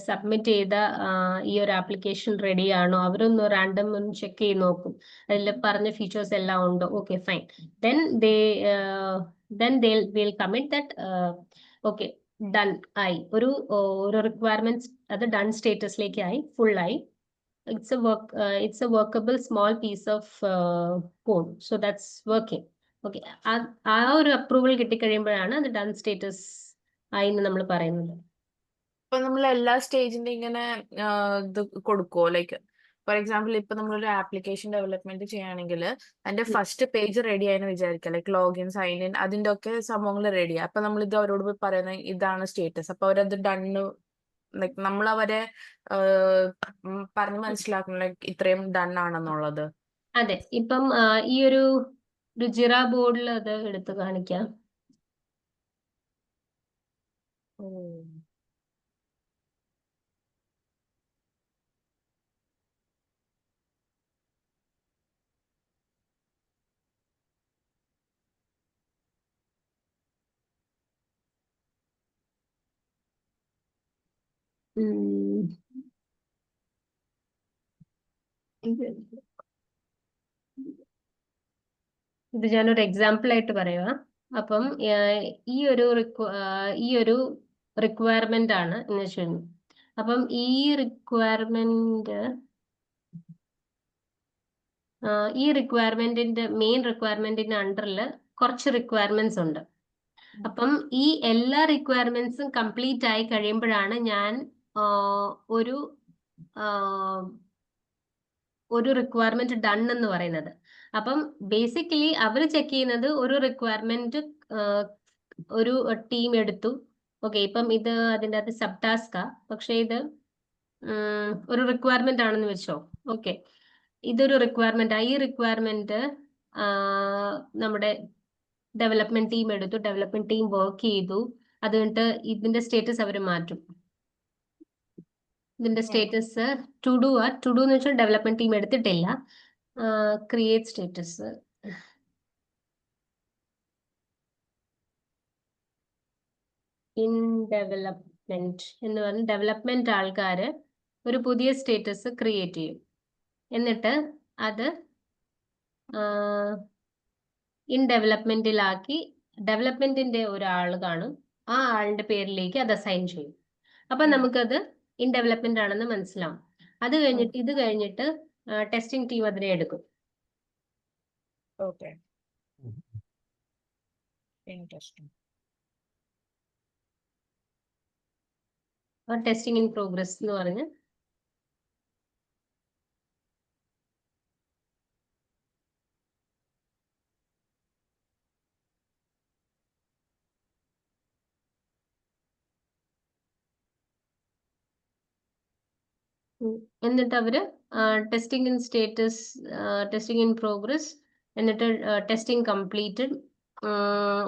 സബ്മിറ്റ് ചെയ്ത ഈ ഒരു ആപ്ലിക്കേഷൻ റെഡി ആണോ, അവരൊന്ന് റാൻഡം ഒന്ന് ചെക്ക് ചെയ്ത് നോക്കും, അതിൽ പറഞ്ഞ ഫീച്ചേഴ്സ് എല്ലാം ഉണ്ടോ. Okay, fine. then they'll commit that okay, done ആയി. ഒരു റിക്വയർമെന്റ് അത് ഡൺ സ്റ്റേറ്റസിലേക്ക് ആയി, ഫുൾ ആയി. it's a workable small piece of code, so that's working. Okay, ആ ഒരു അപ്രൂവൽ കിട്ടിക്കഴിയുമ്പോഴാണ് അത് ഡൺ സ്റ്റേറ്റസ് ആയി എന്ന് നമ്മൾ പറയുന്നത്. ഇപ്പൊ നമ്മൾ എല്ലാ സ്റ്റേജിന്റെ ഇങ്ങനെ ഇത് കൊടുക്കുവോ? ലൈക്ക് ഫോർ എക്സാമ്പിൾ ഇപ്പൊ നമ്മളൊരു ആപ്ലിക്കേഷൻ ഡെവലപ്മെന്റ് ചെയ്യുകയാണെങ്കിൽ അതിന്റെ ഫസ്റ്റ് പേജ് റെഡി ആയെന്ന് വിചാരിക്കാം, ലൈക്ക് ലോഗിൻ, സൈൻ ഇൻ, അതിന്റെ ഒക്കെ സംഭവങ്ങൾ റെഡി. അപ്പൊ നമ്മൾ ഇത് അവരോട് പോയി പറയുന്നത് ഇതാണ് സ്റ്റേറ്റസ്, അപ്പൊ അവരത് ഡണ്ണ്, ലൈക്ക് നമ്മൾ അവരെ പറഞ്ഞ് മനസ്സിലാക്കണം ലൈക്ക് ഇത്രയും ഡൺ ആണെന്നുള്ളത്. അതെ, ഇപ്പം ഈ ഒരു ജിറ ബോർഡിൽ അത് എടുത്ത് കാണിക്കാം. ഇത് ഞാനൊരു എക്സാമ്പിൾ ആയിട്ട് പറയുക. അപ്പം ഈ ഒരു റിക്വയർമെന്റ് ആണ് എന്ന് വെച്ചു. അപ്പം ഈ റിക്വയർമെന്റിന്റെ മെയിൻ റിക്വയർമെന്റിന്റെ അണ്ടറിൽ കുറച്ച് റിക്വയർമെന്റ്സ് ഉണ്ട്. അപ്പം ഈ എല്ലാ റിക്വയർമെന്റ്സും കംപ്ലീറ്റ് ആയി കഴിയുമ്പോഴാണ് ഞാൻ ഒരു റിക്വയർമെന്റ് ഡൺ എന്ന് പറയുന്നത്. അപ്പം ബേസിക്കലി അവർ ചെക്ക് ചെയ്യുന്നത് ഒരു റിക്വയർമെന്റ് ഒരു ടീം എടുത്തു. ഓക്കെ, ഇപ്പം ഇത് അതിൻ്റെ അകത്ത് സബ് ടാസ്കാ, പക്ഷെ ഇത് ഒരു റിക്വയർമെന്റ് ആണെന്ന് വെച്ചോ. ഓക്കെ, ഇതൊരു റിക്വയർമെന്റ്. ഈ റിക്വയർമെന്റ് നമ്മുടെ ഡെവലപ്മെന്റ് ടീം എടുത്തു, ഡെവലപ്മെന്റ് ടീം വർക്ക് ചെയ്തു, അത് കഴിഞ്ഞിട്ട് ഇതിന്റെ സ്റ്റേറ്റസ് അവർ മാറ്റും. ഇതിന്റെ സ്റ്റേറ്റസ് ടു ഡു എന്ന് വെച്ചാൽ ഡെവലപ്മെന്റ് ടീം എടുത്തിട്ടില്ല. ക്രിയേറ്റ് സ്റ്റേറ്റസ്, ഇൻ ഡെവലപ്മെന്റ് എന്ന് പറഞ്ഞ് ഡെവലപ്മെന്റ് ആൾക്കാര് ഒരു പുതിയ സ്റ്റേറ്റസ് ക്രിയേറ്റ് ചെയ്യും. എന്നിട്ട് അത് ഇൻ ഡെവലപ്മെന്റിലാക്കി ഡെവലപ്മെന്റിന്റെ ഒരാൾ കാണും, ആ ആളുടെ പേരിലേക്ക് അത് അസൈൻ ചെയ്യും. അപ്പൊ നമുക്കത് ഇൻ ഡെവലപ്മെന്റ് ആണെന്ന് മനസ്സിലാവും. ഇത് കഴിഞ്ഞിട്ട് ടെസ്റ്റിംഗ് ടീം അതിനെ എടുക്കും. Interesting. ടെസ്റ്റിംഗ് ഇൻ പ്രോഗ്രസ് എന്ന് പറഞ്ഞ് എന്നിട്ട് അവര് testing in status, testing in progress, എന്നിട്ട് ടെസ്റ്റിംഗ് കംപ്ലീറ്റഡ്.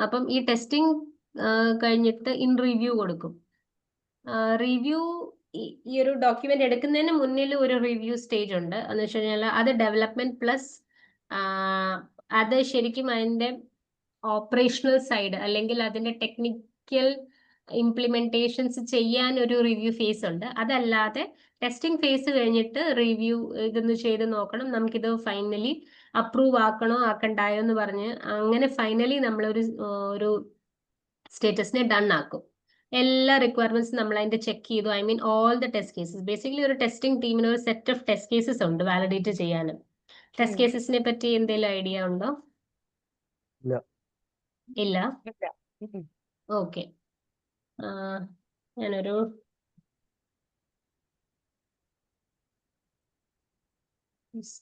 അപ്പം ഈ ടെസ്റ്റിംഗ് കഴിഞ്ഞിട്ട് ഇൻ റിവ്യൂ കൊടുക്കും. റിവ്യൂ ഈ ഒരു ഡോക്യുമെന്റ് എടുക്കുന്നതിന് മുന്നിൽ ഒരു റിവ്യൂ സ്റ്റേജ് ഉണ്ട്. എന്ന് വെച്ച് കഴിഞ്ഞാൽ അത് ഡെവലപ്മെന്റ് പ്ലസ് അത് ശരിക്കും അതിന്റെ ഓപ്പറേഷണൽ സൈഡ് അല്ലെങ്കിൽ അതിന്റെ ടെക്നിക്കൽ ഇംപ്ലിമെന്റേഷൻസ് ചെയ്യാൻ ഒരു റിവ്യൂ ഫേസ് ഉണ്ട്. അതല്ലാതെ ടെസ്റ്റിംഗ് ഫേസ് കഴിഞ്ഞിട്ട് റിവ്യൂ ഇതൊന്ന് ചെയ്ത് നോക്കണം, നമുക്കിത് ഫൈനലി അപ്രൂവ് ആക്കണോ ആക്കണ്ടായോ എന്ന് പറഞ്ഞ് അങ്ങനെ ഫൈനലി നമ്മളൊരു സ്റ്റേറ്റസിനെ ഡൺ ആക്കും. എല്ലാ റിക്വയർമെന്റ്സും നമ്മൾ അതിന്റെ ചെക്ക് ചെയ്തു. I mean all the test cases. Basically ഒരു ടെസ്റ്റിംഗ് ടീമിന് ഒരു സെറ്റ് ഓഫ് ടെസ്റ്റ് കേസസ് ഉണ്ട് വാലിഡേറ്റ് ചെയ്യാൻ. ടെസ്റ്റ് കേസസിനെ പറ്റി എന്തെങ്കിലും ഐഡിയ ഉണ്ടോ? ഇല്ല. ഓക്കെ, ഞാനൊരു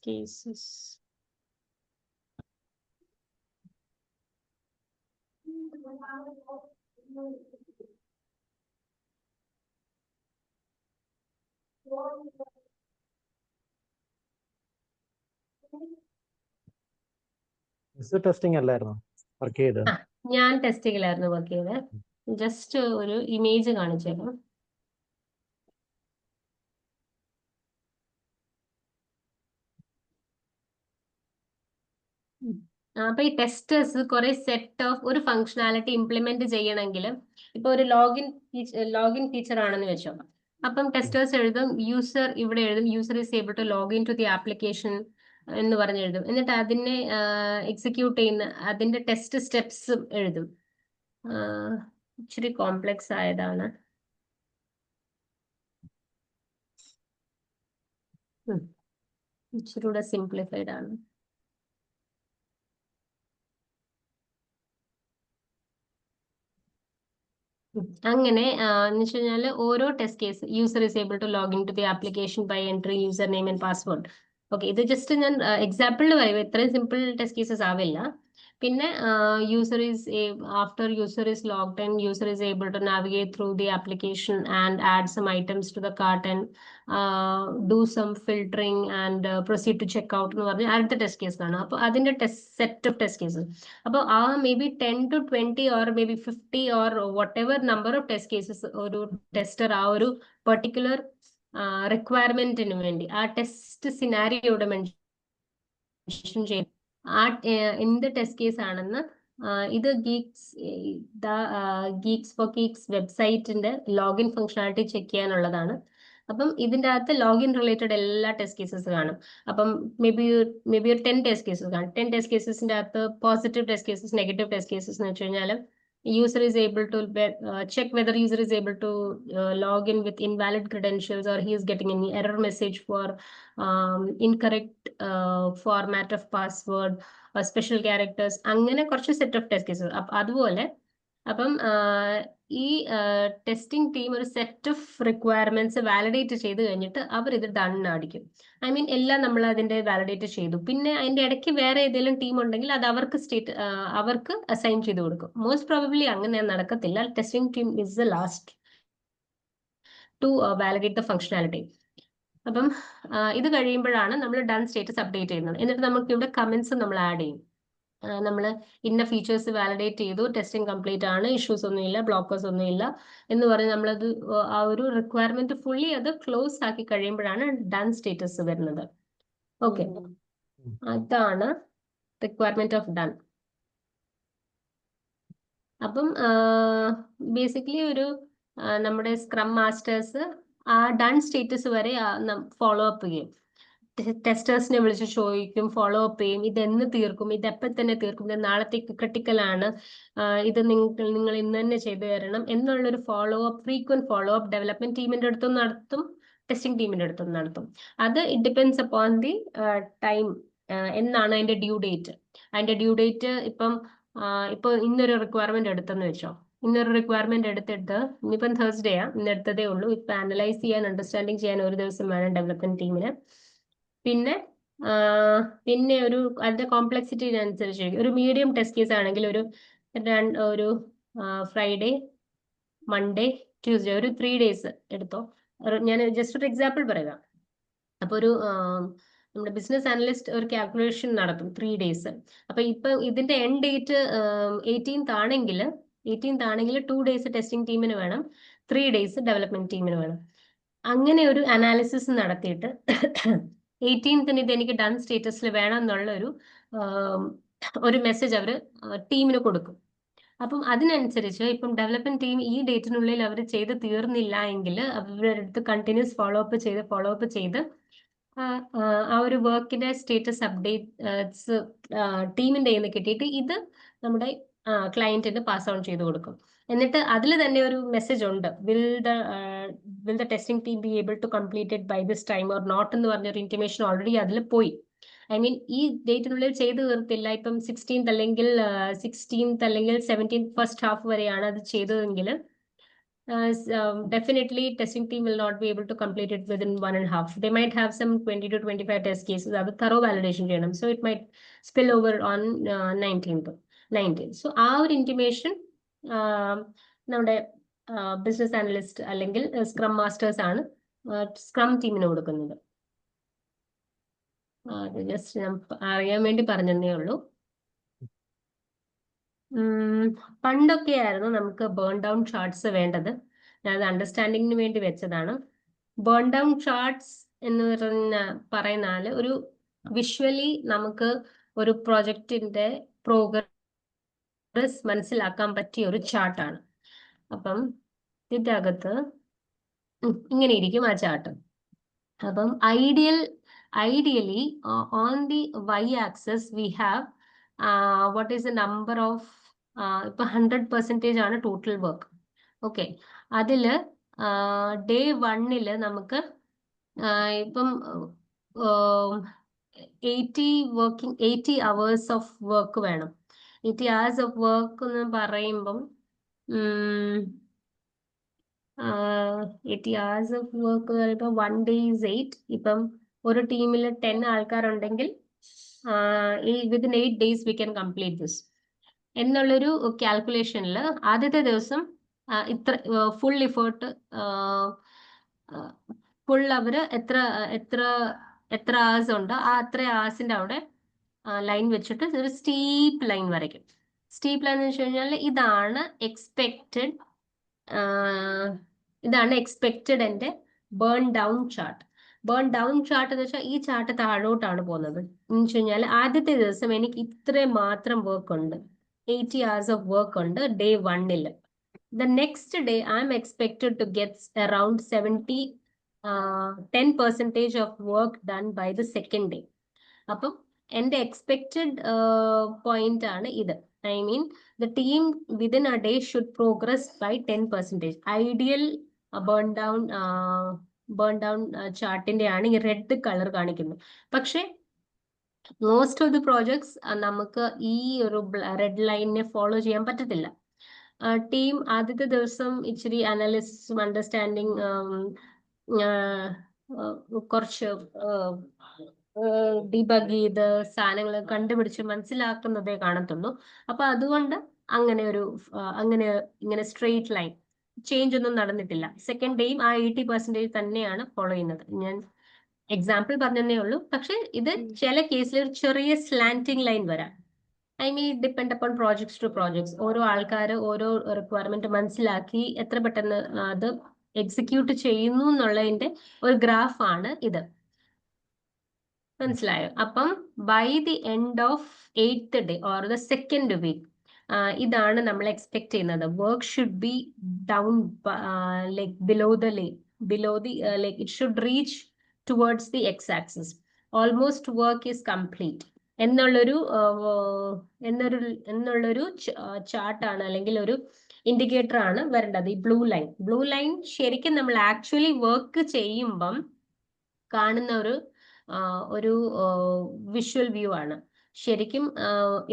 കേസസ് ടെസ്റ്റിംഗ് അല്ലായിരുന്നു വർക്ക് ചെയ്ത്? ഞാൻ ടെസ്റ്റിംഗിലായിരുന്നു വർക്ക് ചെയ്തത്. ജസ്റ്റ് ഒരു ഇമേജ് കാണിച്ചേക്കാം. അപ്പൊ ഈ ടെസ്റ്റേഴ്സ് കുറെ സെറ്റ് ഓഫ് ഒരു ഫംഗ്ഷനാലിറ്റി ഇംപ്ലിമെന്റ് ചെയ്യണമെങ്കിൽ ഇപ്പൊ ഒരു ലോഗിൻ ഫീച്ചർ ആണെന്ന് വെച്ചോ. അപ്പം ടെസ്റ്റേഴ്സ് എഴുതും, യൂസർ ഇവിടെ എഴുതും user is able to login to the application എന്ന് പറഞ്ഞ് എഴുതും. എന്നിട്ട് അതിനെ എക്സിക്യൂട്ട് ചെയ്യുന്ന അതിന്റെ ടെസ്റ്റ് സ്റ്റെപ്സ് എഴുതും. ഇച്ചിരി കോംപ്ലക്സ് ആയതാണ്. ഇച്ചിരി കൂടെ സിംപ്ലിഫൈഡ് ആണ്. അങ്ങനെ എന്ന് വെച്ച് കഴിഞ്ഞാൽ ഓരോ test case user is able to login to the application by entry user name and password. Okay, ഇത് ജസ്റ്റ് ഞാൻ എക്സാമ്പിളിൽ പറയും, ഇത്രയും സിമ്പിൾ ടെസ്റ്റ് കേസസ് ആവില്ല. പിന്നെ user is after user is logged in user is able to navigate through the application and add some items to the cart and do some filtering and proceed to check out എന്ന് പറഞ്ഞ് അടുത്ത test case ആണ്. അപ്പോൾ അതിന്റെ set of test cases. അപ്പോൾ ആ may be 10 to 20 or may be 50 or what ever number of test cases ഒരു tester ആ ഒരു പെർട്ടിക്കുലർ റിക്വയർമെന്റിന് വേണ്ടി ആ ടെസ്റ്റ് സിനാരിയോടെ മെൻഷൻ ചെയ്യും. ആ എന്ത് ടെസ്റ്റ് കേസ് ആണെന്ന് ഇത് ഗീക്സ് ഫോർ ഗീക്സ് വെബ്സൈറ്റിന്റെ ലോഗിൻ ഫംഗ്ഷനാലിറ്റി ചെക്ക് ചെയ്യാനുള്ളതാണ്. അപ്പം ഇതിന്റെ അകത്ത് ലോഗിൻ റിലേറ്റഡ് എല്ലാ ടെസ്റ്റ് കേസസ് കാണും. അപ്പം മേ ബി ഒരു 10 ടെസ്റ്റ് കേസസ് കാണും. 10 ടെസ്റ്റ് കേസസിന്റെ അകത്ത് positive test cases, negative test cases എന്ന് വെച്ച് കഴിഞ്ഞാൽ user is able to check whether user is able to log in with invalid credentials or he is getting any error message for incorrect format of password or special characters. അങ്ങനെ കുറച്ച് set of test cases. അതുപോലെ അപ്പം ഈ testing team ഒരു set of requirements validate ചെയ്ത് കഴിഞ്ഞിട്ട് അവർ ഇത് done അടിക്കും. ഐ മീൻ എല്ലാം നമ്മൾ അതിന്റെ വാലിഡേറ്റ് ചെയ്തു. പിന്നെ അതിന്റെ ഇടയ്ക്ക് വേറെ ഏതെങ്കിലും ടീം ഉണ്ടെങ്കിൽ അത് അവർക്ക് അസൈൻ ചെയ്ത് കൊടുക്കും. മോസ്റ്റ് പ്രോബബ്ലി അങ്ങനെ നടക്കത്തില്ല. Testing team is the last two validate the functionality. അപ്പം ഇത് കഴിയുമ്പോഴാണ് നമ്മൾ ഡൺ സ്റ്റേറ്റസ് അപ്ഡേറ്റ് ചെയ്യുന്നത്. എന്നിട്ട് നമുക്ക് ഇവിടെ കമന്റ്സ് നമ്മൾ ആഡ് ചെയ്യും. നമ്മൾ ഇന്ന ഫീച്ചേഴ്സ് വാലിഡേറ്റ് ചെയ്തു, ടെസ്റ്റിംഗ് കംപ്ലീറ്റ് ആണ്, ഇഷ്യൂസ് ഒന്നുമില്ല, ബ്ലോക്കേഴ്സ് ഒന്നുമില്ല എന്ന് പറഞ്ഞ് നമ്മളത് ആ ഒരു റിക്വയർമെന്റ് ഫുള്ളി അത് ക്ലോസ് ആക്കി കഴിയുമ്പോഴാണ് ഡൺ സ്റ്റേറ്റസ് വരുന്നത്. ഓക്കെ, അതാണ് റിക്വയർമെന്റ് ഓഫ് ഡൺ. അപ്പം ബേസിക്കലി ഒരു നമ്മുടെ സ്ക്രം മാസ്റ്റേഴ്സ് ആ ഡൺ സ്റ്റേറ്റസ് വരെ ഫോളോ അപ്പ് ചെയ്യും. ടെസ്റ്റേഴ്സിനെ വിളിച്ച് ചോദിക്കും, ഫോളോ അപ്പ് ചെയ്യും, ഇതെന്ന് തീർക്കും, ഇതെപ്പോൾ തന്നെ തീർക്കും, ഇത് നാളത്തേക്ക് ക്രിട്ടിക്കലാണ്, ഇത് നിങ്ങൾ ഇന്ന് തന്നെ ചെയ്തു തരണം എന്നുള്ളൊരു ഫ്രീക്വന്റ് ഫോളോ അപ്പ് ഡെവലപ്മെന്റ് ടീമിന്റെ അടുത്തും നടത്തും, ടെസ്റ്റിംഗ് ടീമിന്റെ അടുത്തും നടത്തും. അത് it depends upon the time, എന്നാണ് അതിന്റെ ഡ്യൂ ഡേറ്റ്. അതിന്റെ ഡ്യൂ ഡേറ്റ് ഇപ്പം ഇപ്പൊ ഇന്നൊരു റിക്വയർമെന്റ് എടുത്തെന്ന് വെച്ചോ, ഇന്നൊരു റിക്വയർമെന്റ് എടുത്തിട്ട് ഇന്നിപ്പം തേഴ്സ്ഡേ ഇന്ന് എടുത്തതേ ഉള്ളൂ. ഇപ്പൊ അനലൈസ് ചെയ്യാൻ അണ്ടർസ്റ്റാൻഡിങ് ചെയ്യാൻ ഒരു ദിവസം വേണം ഡെവലപ്മെന്റ് ടീമിന്. പിന്നെ ഒരു അതിന്റെ കോംപ്ലക്സിറ്റിനനുസരിച്ച് ഒരു മീഡിയം ടെസ്റ്റ് കേസ് ആണെങ്കിൽ ഒരു ഫ്രൈഡേ, മൺഡേ, ട്യൂസ്ഡേ ഒരു 3 days എടുത്തോ. ഞാൻ ജസ്റ്റ് ഒരു എക്സാമ്പിൾ പറയാം. അപ്പൊ നമ്മുടെ ബിസിനസ് അനലിസ്റ്റ് ഒരു കാൽക്കുലേഷൻ നടത്തും 3 days. അപ്പൊ ഇപ്പൊ ഇതിന്റെ എൻഡ് ഡേറ്റ് 18th ആണെങ്കിൽ 2 days ടെസ്റ്റിംഗ് ടീമിന് വേണം, 3 days ഡെവലപ്മെന്റ് ടീമിന് വേണം. അങ്ങനെ ഒരു അനാലിസിസ് നടത്തിയിട്ട് 18th ഇത് എനിക്ക് ഡൺ സ്റ്റേറ്റസിൽ വേണം എന്നുള്ള ഒരു മെസ്സേജ് അവർ ടീമിന് കൊടുക്കും. അപ്പം അതിനനുസരിച്ച് ഇപ്പം ഡെവലപ്മെന്റ് ടീം ഈ ഡേറ്റിനുള്ളിൽ അവർ ചെയ്ത് തീർന്നില്ല എങ്കിൽ അവരുടെ അടുത്ത് കണ്ടിന്യൂസ് ഫോളോ അപ്പ് ചെയ്ത് ആ ഒരു വർക്കിന്റെ സ്റ്റേറ്റസ് അപ്ഡേറ്റ്സ് ടീമിന്റെ കയ്യിൽ നിന്ന് കിട്ടിയിട്ട് ഇത് നമ്മുടെ ക്ലയന്റിന് പാസ് ഓൺ ചെയ്ത് കൊടുക്കും. എന്നിട്ട് അതിൽ തന്നെ ഒരു മെസ്സേജ് ഉണ്ട്, will the testing team be able to complete it by this time or not എന്ന് പറഞ്ഞൊരു ഇന്റിമേഷൻ ഓൾറെഡി അതിൽ പോയി. ഐ മീൻ ഈ ഡേറ്റിനുള്ളിൽ ചെയ്തു തീർത്തില്ല, ഇപ്പം 16th അല്ലെങ്കിൽ 17th ഫസ്റ്റ് ഹാഫ് വരെയാണ് അത് ചെയ്തതെങ്കിൽ definitely testing team will not be able to complete it within 1.5. They might have some 20 to 25 test cases. അത് thorough validation ചെയ്യണം. So it might spill over on 19th. So ആ ഒരു intimation നമ്മുടെ business analyst അല്ലെങ്കിൽ scrum masters ആണ് scrum ടീമിന് കൊടുക്കുന്നത്. അത് ജസ്റ്റ് ഞാൻ അറിയാൻ വേണ്ടി പറഞ്ഞതേ ഉള്ളൂ. പണ്ടൊക്കെ ആയിരുന്നു നമുക്ക് ബേൺ ഡൗൺ ചാർട്ട്സ് വേണ്ടത്. ഞാനത് അണ്ടർസ്റ്റാൻഡിങ്ങിന് വേണ്ടി വെച്ചതാണ്. ബേൺ ഡൗൺ ചാർട്ട്സ് എന്ന് പറയുന്നാല് ഒരു വിഷ്വലി നമുക്ക് ഒരു പ്രൊജക്റ്റിന്റെ പ്രോഗ്രസ് മനസ്സിലാക്കാൻ പറ്റിയ ഒരു ചാർട്ടാണ്. അപ്പം ഇതിന്റെ അകത്ത് ഇങ്ങനെ ഇരിക്കും ആ ചാർട്ട്. അപ്പം ideally on the y axis we have what is the number of ഇപ്പൊ 100% ആണ് ടോട്ടൽ വർക്ക്. ഓക്കെ, അതില് ഡേ 1 നമുക്ക് ഇപ്പം 80 hours ഓഫ് വർക്ക് വേണം. 80 hours ഓഫ് വർക്ക് എന്ന് പറയുമ്പം 80 hours ഓഫ് വർക്ക് പറയുമ്പോൾ 1 day is 8. ഇപ്പം ഒരു ടീമിൽ 10 ആൾക്കാരുണ്ടെങ്കിൽ within 8 days we can complete this എന്നുള്ളൊരു കാൽക്കുലേഷനിൽ ആദ്യത്തെ ദിവസം ഇത്ര ഫുൾ എഫേർട്ട് അവര് എത്ര hours ഉണ്ട് ആ അത്ര ഹവേഴ്സിന്റെ അവിടെ ലൈൻ വെച്ചിട്ട് ഒരു സ്റ്റീപ്പ് ലൈൻ വരയ്ക്കും. സ്റ്റീപ്പ് ലൈൻ എന്ന് വെച്ച് കഴിഞ്ഞാൽ ഇതാണ് എക്സ്പെക്റ്റഡ് എന്റെ burn down chart. Burn down chart എന്ന് വെച്ചാൽ ഈ ചാർട്ട് താഴോട്ടാണ് പോകുന്നത്. എന്ന് വെച്ച് കഴിഞ്ഞാൽ ആദ്യത്തെ ദിവസം എനിക്ക് ഇത്ര മാത്രം വർക്ക് ഉണ്ട്, 80 hours ഓഫ് വർക്ക് ഉണ്ട് day 1. The next day I am expected to get around 10% of work done by the second day. അപ്പം എന്റെ എക്സ്പെക്റ്റഡ് പോയിന്റ് ആണ് ഇത്. I mean the team within a day should progress by 10%. Ideal burn down ചാർട്ടിന്റെ ആണ് ഈ red colour കാണിക്കുന്നത്. പക്ഷെ most of the projects നമുക്ക് ഈ ഒരു റെഡ് ലൈനിനെ ഫോളോ ചെയ്യാൻ പറ്റത്തില്ല. ടീം ആദ്യത്തെ ദിവസം ഇച്ചിരി അനാലിസിസും അണ്ടർസ്റ്റാൻഡിങ് കുറച്ച് ഡീബഗ് ചെയ്ത് സാധനങ്ങൾ കണ്ടുപിടിച്ച് മനസ്സിലാക്കുന്നതേ കാണത്തുള്ളൂ. അപ്പൊ അതുകൊണ്ട് ഇങ്ങനെ സ്ട്രെയിറ്റ് ലൈൻ ചേഞ്ച് ഒന്നും നടന്നിട്ടില്ല. സെക്കൻഡ് ഡേയും ആ 80% തന്നെയാണ് ഫോളോ ചെയ്യുന്നത്. ഞാൻ എക്സാമ്പിൾ പറഞ്ഞതേ ഉള്ളൂ. പക്ഷെ ഇത് ചില കേസിൽ ഒരു ചെറിയ സ്ലാന്റിങ് ലൈൻ വരാം. I mean depend upon projects to projects. ഓരോ ആൾക്കാർ ഓരോ റിക്വയർമെന്റ് മനസ്സിലാക്കി എത്ര പെട്ടെന്ന് അത് എക്സിക്യൂട്ട് ചെയ്യുന്നു എന്നുള്ളതിന്റെ ഒരു ഗ്രാഫാണ് ഇത്. മനസ്സിലായോ? അപ്പം by the end of 8th day or the second week ഇതാണ് നമ്മൾ എക്സ്പെക്ട് ചെയ്യുന്നത്. Work should be down like below the like it should reach towards the x axis. Almost work is complete എന്നുള്ളൊരു ചാർട്ടാണ് അല്ലെങ്കിൽ ഒരു ഇൻഡിക്കേറ്റർ ആണ് വരേണ്ടത്. ഈ ബ്ലൂ ലൈൻ ശരിക്കും നമ്മൾ ആക്ച്വലി വർക്ക് ചെയ്യുമ്പം കാണുന്ന ഒരു വിഷ്വൽ വ്യൂ ആണ്. ശരിക്കും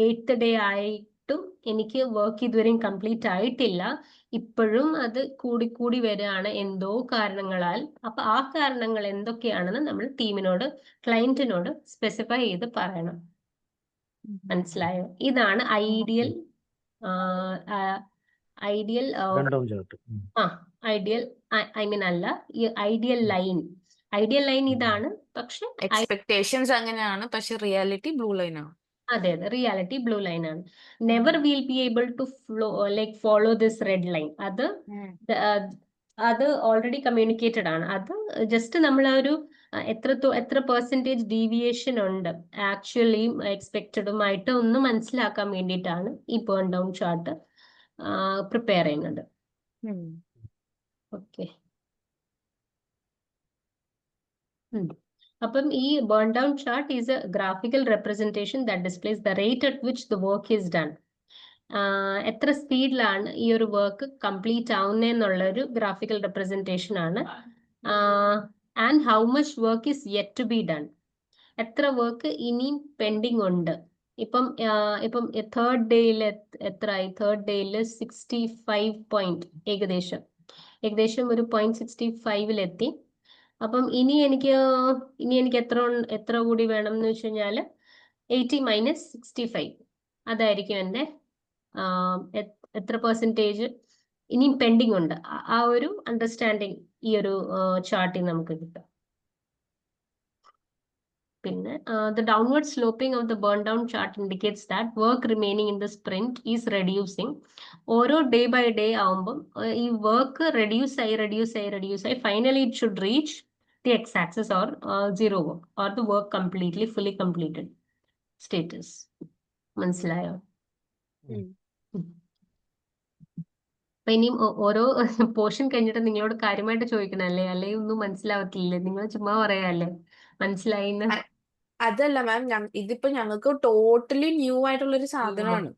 8th day ആയി എന്നിട്ടും എനിക്ക് വർക്ക് ഇതുവരെയും കംപ്ലീറ്റ് ആയിട്ടില്ല, ഇപ്പോഴും അത് കൂടി വരികയാണ് എന്തോ കാരണങ്ങളാൽ. അപ്പൊ ആ കാരണങ്ങൾ എന്തൊക്കെയാണെന്ന് നമ്മൾ ടീമിനോട്, ക്ലയന്റിനോട് സ്പെസിഫൈ ചെയ്ത് പറയണം. മനസ്സിലായോ? ഇതാണ് ഐഡിയൽ ഐഡിയൽ രണ്ടാം ചാർട്ട്. ഐഡിയൽ ഐ മീൻ അല്ല, ഈ ഐഡിയൽ ലൈൻ ഇതാണ്. പക്ഷെ എക്സ്പെക്ടേഷൻസ് അങ്ങനെയാണ്, പക്ഷെ റിയാലിറ്റി ബ്ലൂ ലൈൻ ആണ്. അതെ, റിയാലിറ്റി ബ്ലൂ ലൈൻ ആണ്. Never will be able to follow this red line. അത് ഓൾറെഡി കമ്മ്യൂണിക്കേറ്റഡ് ആണ്. അത് ജസ്റ്റ് നമ്മൾ ഒരു എത്ര പെർസെന്റേജ് ഡീവിയേഷൻ ഉണ്ട് ആക്ച്വലിയും എക്സ്പെക്റ്റഡുമായിട്ട് ഒന്ന് മനസ്സിലാക്കാൻ വേണ്ടിയിട്ടാണ് ഈ ബേൺ ഡൗൺ ചാർട്ട് പ്രിപ്പയർ ചെയ്യുന്നത്. ഓക്കെ. അപ്പം ഈ burn down chart is a graphical representation that displays the rate at which the work is done. എത്ര സ്പീഡിലാണ് ഈ ഒരു വർക്ക് കംപ്ലീറ്റ് ആവുന്നതെന്നുള്ള ഒരു ഗ്രാഫിക്കൽ റെപ്രസെന്റേഷൻ ആണ്. And how much work is yet to be done. എത്ര വർക്ക് ഇനിയും pending ഉണ്ട്. ഇപ്പം തേർഡ് ഡേയിൽ എത്രയായി? തേർഡ് ഡേയിൽ 65 പോയിന്റ്, ഏകദേശം ഒരു 0.65 അപ്പം ഇനി എനിക്ക് എത്ര കൂടി വേണം എന്ന് വെച്ച് കഴിഞ്ഞാൽ 80 - 65 അതായിരിക്കും എൻ്റെ എത്ര പെർസെൻറ്റേജ് ഇനിയും പെൻഡിങ് ഉണ്ട്. ആ ഒരു അണ്ടർസ്റ്റാൻഡിങ് ഈ ഒരു ചാർട്ടിൽ നമുക്ക് കിട്ടും. പിന്നെ the downward sloping of the burn down chart indicates that work remaining in the sprint is reducing. ഓരോ ഡേ ബൈ ഡേ ആവുമ്പം ഈ വർക്ക് റെഡ്യൂസ് ആയി finally it should reach the x axis or 0 work or the work completely fully completed status. മനസ്സിലായോ? അപ്പൊ ഇനിയും ഓരോ portion കഴിഞ്ഞിട്ട് നിങ്ങളോട് കാര്യമായിട്ട് ചോദിക്കണല്ലേ, അല്ലെങ്കിൽ ഒന്നും മനസ്സിലാവത്തില്ലേ? നിങ്ങൾ ചുമ്മാ പറയാല്ലേ മനസ്സിലായിന്ന്. അതല്ല മാം, ഇതിപ്പോ ഞങ്ങൾക്ക് ടോട്ടലി ന്യൂ ആയിട്ടുള്ള ഒരു സാധനമാണ്.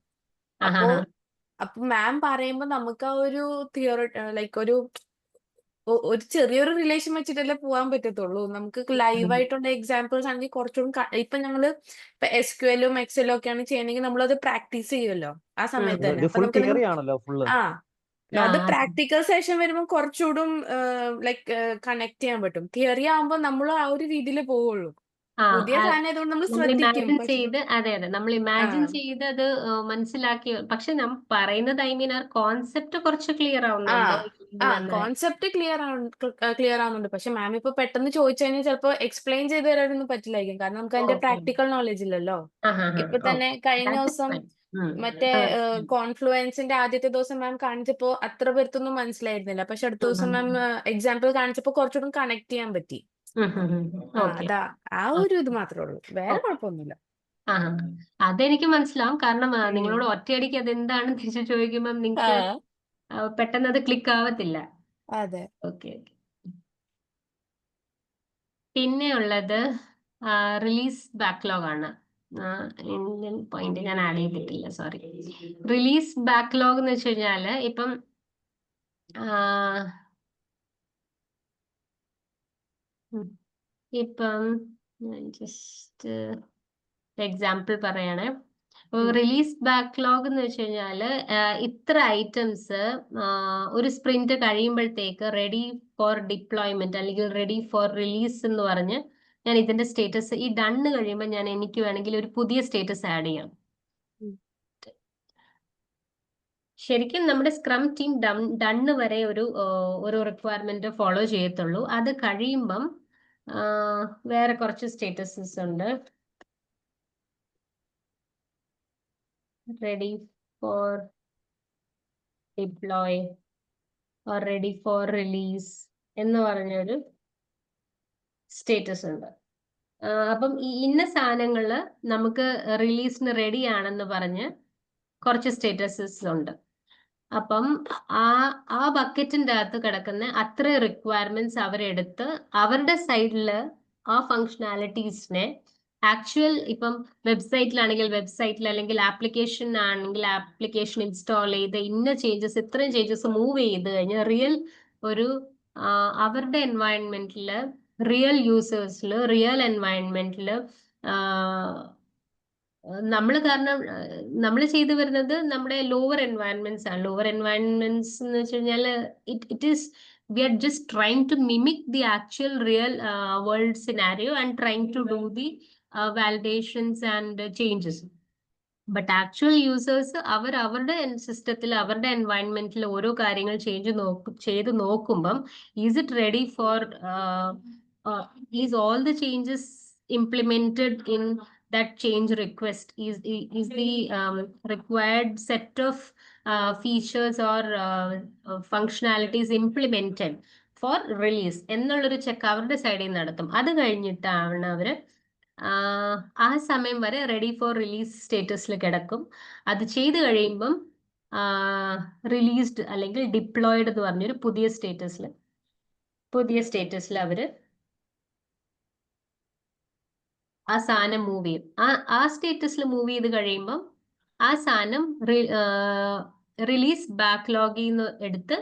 അപ്പൊ മാം പറയുമ്പോ നമുക്ക് ആ ഒരു ലൈക്ക് ഒരു ചെറിയൊരു റിലേഷൻ വെച്ചിട്ടല്ലേ പോകാൻ പറ്റത്തുള്ളൂ. നമുക്ക് ലൈവ് ആയിട്ടുള്ള എക്സാമ്പിൾസ് ആണെങ്കിൽ കുറച്ചുകൂടി ഇപ്പൊ ഞങ്ങള് ഇപ്പൊ SQL-ഉം Excel-ഉം ഒക്കെയാണ് ചെയ്യണമെങ്കിൽ നമ്മളത് പ്രാക്ടീസ് ചെയ്യുമല്ലോ ആ സമയത്ത് തന്നെ. അപ്പൊ നമുക്ക് അത് പ്രാക്ടിക്കൽ സെഷൻ വരുമ്പോൾ കുറച്ചുകൂടും ലൈക്ക് കണക്ട് ചെയ്യാൻ പറ്റും. തിയറി ആകുമ്പോൾ നമ്മൾ ആ ഒരു രീതിയിൽ പോവുള്ളൂ. പുതിയ സാധനം ആയതുകൊണ്ട് നമ്മൾ ശ്രദ്ധിക്കും. നമ്മൾ ഇമാജിൻ ചെയ്ത് അത് മനസ്സിലാക്കി. പക്ഷെ നമ്മൾ പറയുന്നത് കോൺസെപ്റ്റ് കുറച്ച് ക്ലിയർ ആവുന്നുണ്ടോ? കോൺസെപ്റ്റ് ക്ലിയർ ആവുന്നുണ്ട്. പക്ഷെ മാം ഇപ്പൊ പെട്ടെന്ന് ചോദിച്ചു കഴിഞ്ഞാൽ ചിലപ്പോ എക്സ്പ്ലെയിൻ ചെയ്ത് തരാനൊന്നും പറ്റില്ലായിരിക്കും. കാരണം നമുക്ക് അതിന്റെ പ്രാക്ടിക്കൽ നോളജ് ഇല്ലല്ലോ. ഇപ്പൊ തന്നെ കഴിഞ്ഞ ദിവസം മറ്റേ കോൺഫ്ലുവൻസിന്റെ ആദ്യത്തെ ദിവസം മാം കാണിച്ചപ്പോ അത്ര പേർക്കൊന്നും മനസ്സിലായിരുന്നില്ല. പക്ഷെ അടുത്ത ദിവസം മാം എക്സാമ്പിൾ കാണിച്ചപ്പോ കുറച്ചുകൂടി കണക്ട് ചെയ്യാൻ പറ്റി. അതാ ആ ഒരു ഇത് മാത്രമേ ഉള്ളൂ, വേറെ കുഴപ്പമൊന്നുമില്ല. അതെനിക്ക് മനസ്സിലാവും. കാരണം നിങ്ങളോട് ഒറ്റയടിക്ക് അതെന്താണ് തിരിച്ചു ചോദിക്കുമ്പോ നിങ്ങൾക്ക് പെട്ടെന്ന് അത് ക്ലിക്ക് ആവത്തില്ല. അതെ. ഓക്കെ. പിന്നെ ഉള്ളത് റിലീസ് ബാക്ക്ലോഗ് ആണ്. ഇന്ത്യൻ പോയിന്റ് ഞാൻ ആഡ് ചെയ്തിട്ടില്ല, സോറി. റിലീസ് ബാക്ക്ലോഗ് എന്ന് വെച്ച് കഴിഞ്ഞാല് ഇപ്പം ജസ്റ്റ് എക്സാമ്പിൾ പറയണേ. റിലീസ് ബാക്ക്ലോഗ് എന്ന് വെച്ച് കഴിഞ്ഞാല് ഇത്ര ഐറ്റംസ് ഒരു സ്പ്രിന്റ് കഴിയുമ്പോഴത്തേക്ക് റെഡി ഫോർ ഡിപ്ലോയ്മെന്റ് അല്ലെങ്കിൽ റെഡി ഫോർ റിലീസ് എന്ന് പറഞ്ഞ് ഞാൻ ഇതിന്റെ സ്റ്റേറ്റസ് ഈ ഡണ്ണ് കഴിയുമ്പോൾ എനിക്ക് വേണമെങ്കിൽ ഒരു പുതിയ സ്റ്റേറ്റസ് ആഡ് ചെയ്യാം. ശരിക്കും നമ്മുടെ സ്ക്രം ടീം ഡണ്ണ് വരെ ഒരു റിക്വയർമെന്റ് ഫോളോ ചെയ്യത്തുള്ളൂ. അത് കഴിയുമ്പം വേറെ കുറച്ച് സ്റ്റേറ്റസസ് ഉണ്ട്. Ready for deploy or ready for release എന്ന് പറഞ്ഞൊരു സ്റ്റേറ്റസ് ഉണ്ട്. അപ്പം ഈ ഇന്ന സാധനങ്ങള് നമുക്ക് റിലീസിന് റെഡി ആണെന്ന് പറഞ്ഞ് കുറച്ച് സ്റ്റേറ്റസസ് ഉണ്ട്. അപ്പം ആ ബക്കറ്റിന്റെ അകത്ത് കിടക്കുന്ന അത്ര റിക്വയർമെന്റ്സ് അവരെടുത്ത് അവരുടെ സൈഡില് ആ ഫങ്ഷനാലിറ്റീസിനെ ആക്ച്വൽ ഇപ്പം വെബ്സൈറ്റിലാണെങ്കിൽ വെബ്സൈറ്റിൽ, അല്ലെങ്കിൽ ആപ്ലിക്കേഷൻ ആണെങ്കിൽ ആപ്ലിക്കേഷൻ ഇൻസ്റ്റാൾ ചെയ്ത് ഇന്ന ചേഞ്ചസ് ഇത്രയും ചേഞ്ചസ് മൂവ് ചെയ്ത് കഴിഞ്ഞാൽ റിയൽ ഒരു അവരുടെ എൻവയൺമെന്റില്, റിയൽ യൂസേഴ്സില്, റിയൽ എൻവയൺമെന്റില് നമ്മൾ കാരണം നമ്മൾ ചെയ്തു വരുന്നത് നമ്മുടെ ലോവർ എൻവയൺമെന്റ്സ് ആണ്. ലോവർ എൻവയൺമെന്റ്സ് എന്ന് വെച്ച് കഴിഞ്ഞാൽ it is we are just trying to mimic the actual real world scenario and trying to do the validations and changes. But actual users അവരുടെ സിസ്റ്റത്തിൽ അവരുടെ എൻവയൺമെന്റിൽ ഓരോ കാര്യങ്ങൾ ചെയ്ത് നോക്കുമ്പം is it ready for is all the changes implemented in that change request, is the required set of features or functionalities implemented for release എന്നുള്ളൊരു check അവരുടെ സൈഡിൽ നടത്തും. അത് കഴിഞ്ഞിട്ടാണ് അവര് ആ സമയം വരെ റെഡി ഫോർ റിലീസ് സ്റ്റേറ്റസിൽ കിടക്കും. അത് ചെയ്ത് കഴിയുമ്പം റിലീസ്ഡ് അല്ലെങ്കിൽ ഡിപ്ലോയിഡ് എന്ന് പറഞ്ഞൊരു പുതിയ സ്റ്റേറ്റസിൽ അവര് ആ സാധനം മൂവ് ചെയ്യും. ആ സ്റ്റേറ്റസിൽ മൂവ് ചെയ്ത് കഴിയുമ്പം ആ സാധനം റിലീസ് ബാക്ക്ലോഗിൽ നിന്ന് എടുത്ത്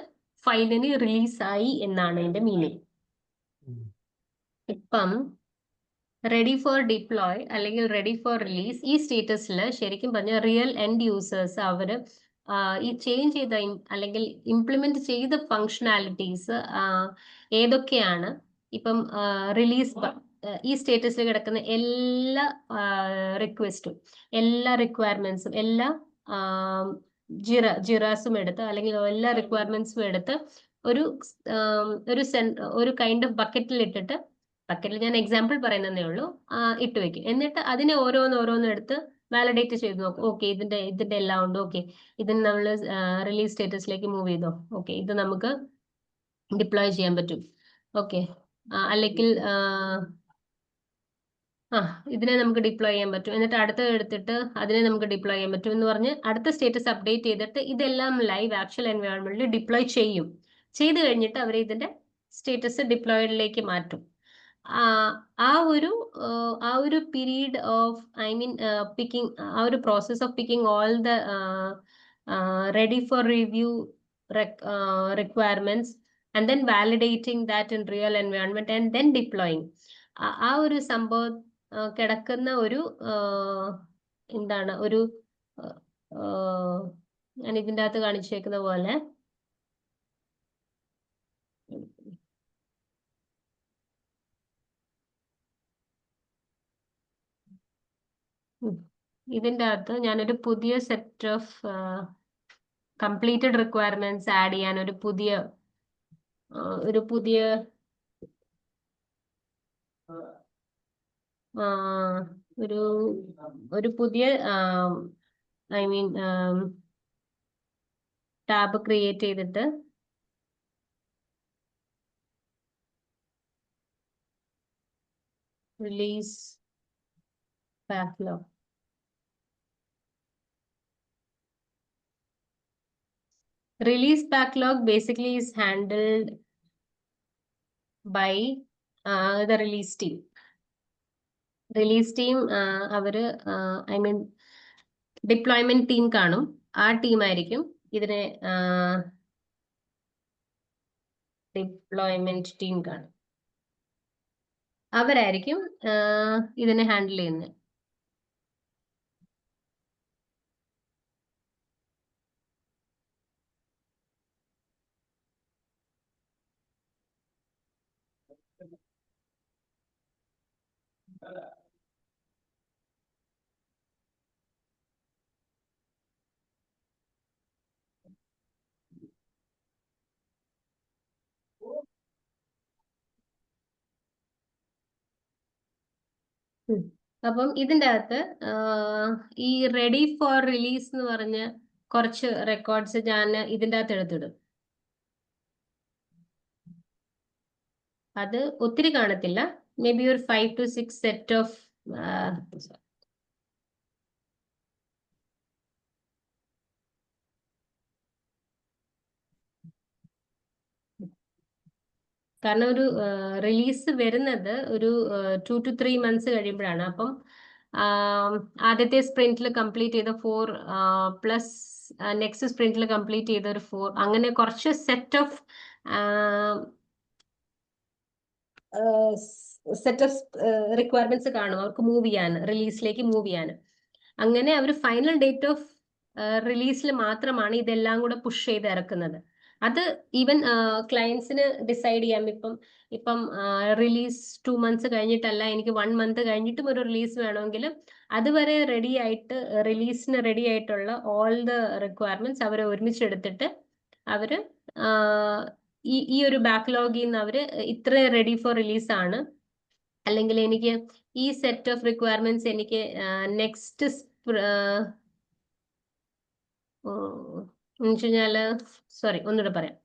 ഫൈനലി റിലീസായി എന്നാണ് അതിന്റെ മീനിങ്. ഇപ്പം റെഡി ഫോർ ഡിപ്ലോയ് അല്ലെങ്കിൽ റെഡി ഫോർ റിലീസ് ഈ സ്റ്റേറ്റസിൽ ശരിക്കും പറഞ്ഞാൽ റിയൽ എൻഡ് യൂസേഴ്സ് അവര് ഈ ചേഞ്ച് ചെയ്ത അല്ലെങ്കിൽ ഇംപ്ലിമെന്റ് ചെയ്ത ഫങ്ഷനാലിറ്റീസ് ഏതൊക്കെയാണ്, ഇപ്പം റിലീസ് ഈ സ്റ്റേറ്റസിൽ കിടക്കുന്ന എല്ലാ റിക്വസ്റ്റും എല്ലാ റിക്വയർമെന്റ്സും എല്ലാ ജിറാസും എടുത്ത് അല്ലെങ്കിൽ എല്ലാ റിക്വയർമെന്റ്സും എടുത്ത് ഒരു കൈൻഡ് ഓഫ് ബക്കറ്റിൽ ഇട്ടിട്ട്, ബക്കറ്റിൽ ഞാൻ എക്സാമ്പിൾ പറയുന്നതേ ഉള്ളൂ, ഇട്ട് വെക്കും. എന്നിട്ട് അതിനെ ഓരോന്നും എടുത്ത് വാലിഡേറ്റ് ചെയ്ത് നോക്കും. ഓക്കെ, ഇതിന്റെ എല്ലാം ഉണ്ട്, ഓക്കെ ഇതിന് നമ്മൾ റിലീസ് സ്റ്റേറ്റസിലേക്ക് മൂവ് ചെയ്തോ, ഓക്കെ ഇത് നമുക്ക് ഡിപ്ലോയ് ചെയ്യാൻ പറ്റും, ഓക്കെ അല്ലെങ്കിൽ ഇതിനെ നമുക്ക് ഡിപ്ലോയ് ചെയ്യാൻ പറ്റും. എന്നിട്ട് അടുത്തത് എടുത്തിട്ട് അതിനെ നമുക്ക് ഡിപ്ലോയ് ചെയ്യാൻ പറ്റും എന്ന് പറഞ്ഞ് അടുത്ത സ്റ്റേറ്റസ് അപ്ഡേറ്റ് ചെയ്തിട്ട് ഇതെല്ലാം ലൈവ് ആക്ച്വൽ എൻവയോൺമെന്റിൽ ഡിപ്ലോയ് ചെയ്ത് കഴിഞ്ഞിട്ട് അവർ ഇതിന്റെ സ്റ്റേറ്റസ് ഡിപ്ലോയിഡിലേക്ക് മാറ്റും. ആ ഒരു പീരീഡ് ഓഫ് പിക്കിംഗ്, ആ ഒരു process of picking all the ready for review requirements and then validating that in real environment and then deploying, ആ ഒരു സംഭവം കിടക്കുന്ന ഒരു എന്താണ് ഒരു ഞാൻ ഇതിൻ്റെ അകത്ത് കാണിച്ചേക്കുന്ന പോലെ ഇതിൻ്റെ അകത്ത് ഞാനൊരു പുതിയ set of completed requirements add ചെയ്യാൻ ഒരു പുതിയ ടാബ് ക്രിയേറ്റ് ചെയ്തിട്ട് release backlog. Release backlog basically is handled by the release team. Release team അവര് ഡിപ്ലോയ്മെന്റ് ടീം കാണും. ആ ടീം ആയിരിക്കും ഇതിനെ ഡിപ്ലോയ്മെന്റ് ടീം കാണും. അവരായിരിക്കും ഇതിനെ ഹാൻഡിൽ ചെയ്യുന്നത്. അപ്പം ഇതിൻ്റെ അകത്ത് ഈ റെഡി ഫോർ റിലീസ് എന്ന് പറഞ്ഞ കുറച്ച് റെക്കോർഡ്സ് ഞാൻ ഇതിൻ്റെ അകത്ത് എടുത്തിടും. അത് ഒത്തിരി കാണത്തില്ല, മേ ബി ഒരു 5 to 6 സെറ്റ് ഓഫ് കാരണം ഒരു റിലീസ് വരുന്നത് ഒരു 2 to 3 months കഴിയുമ്പോഴാണ്. അപ്പം ആദ്യത്തെ സ്പ്രിന്റിൽ കംപ്ലീറ്റ് ചെയ്ത 4 പ്ലസ് നെക്സ്റ്റ് സ്പ്രിന്റിൽ കംപ്ലീറ്റ് ചെയ്ത ഒരു 4, അങ്ങനെ കുറച്ച് സെറ്റ് ഓഫ് റിക്വയർമെന്റ്സ് കാണും അവർക്ക് മൂവ് ചെയ്യാൻ, റിലീസിലേക്ക് മൂവ് ചെയ്യാൻ. അങ്ങനെ അവർ ഫൈനൽ ഡേറ്റ് ഓഫ് റിലീസിൽ മാത്രമാണ് ഇതെല്ലാം കൂടെ പുഷ് ചെയ്ത് ഇറക്കുന്നത്. അത് ഈവൻ ക്ലയൻസിന് ഡിസൈഡ് ചെയ്യാം. ഇപ്പം റിലീസ് 2 months കഴിഞ്ഞിട്ടല്ല, എനിക്ക് 1 month കഴിഞ്ഞിട്ടും ഒരു റിലീസ് വേണമെങ്കിൽ അതുവരെ റെഡി ആയിട്ട്, റിലീസിന് റെഡി ആയിട്ടുള്ള ഓൾ ദ റിക്വയർമെന്റ്സ് അവർ ഒരുമിച്ചെടുത്തിട്ട് അവര് ഈ ഒരു ബാക്ക്ലോഗിൽ നിന്ന് അവര് ഇത്ര റെഡി ഫോർ റിലീസ് ആണ്, അല്ലെങ്കിൽ എനിക്ക് ഈ സെറ്റ് ഓഫ് റിക്വയർമെന്റ്സ് എനിക്ക് നെക്സ്റ്റ് കഴിഞ്ഞാല്, സോറി ഒന്നുകൂടെ പറയാം.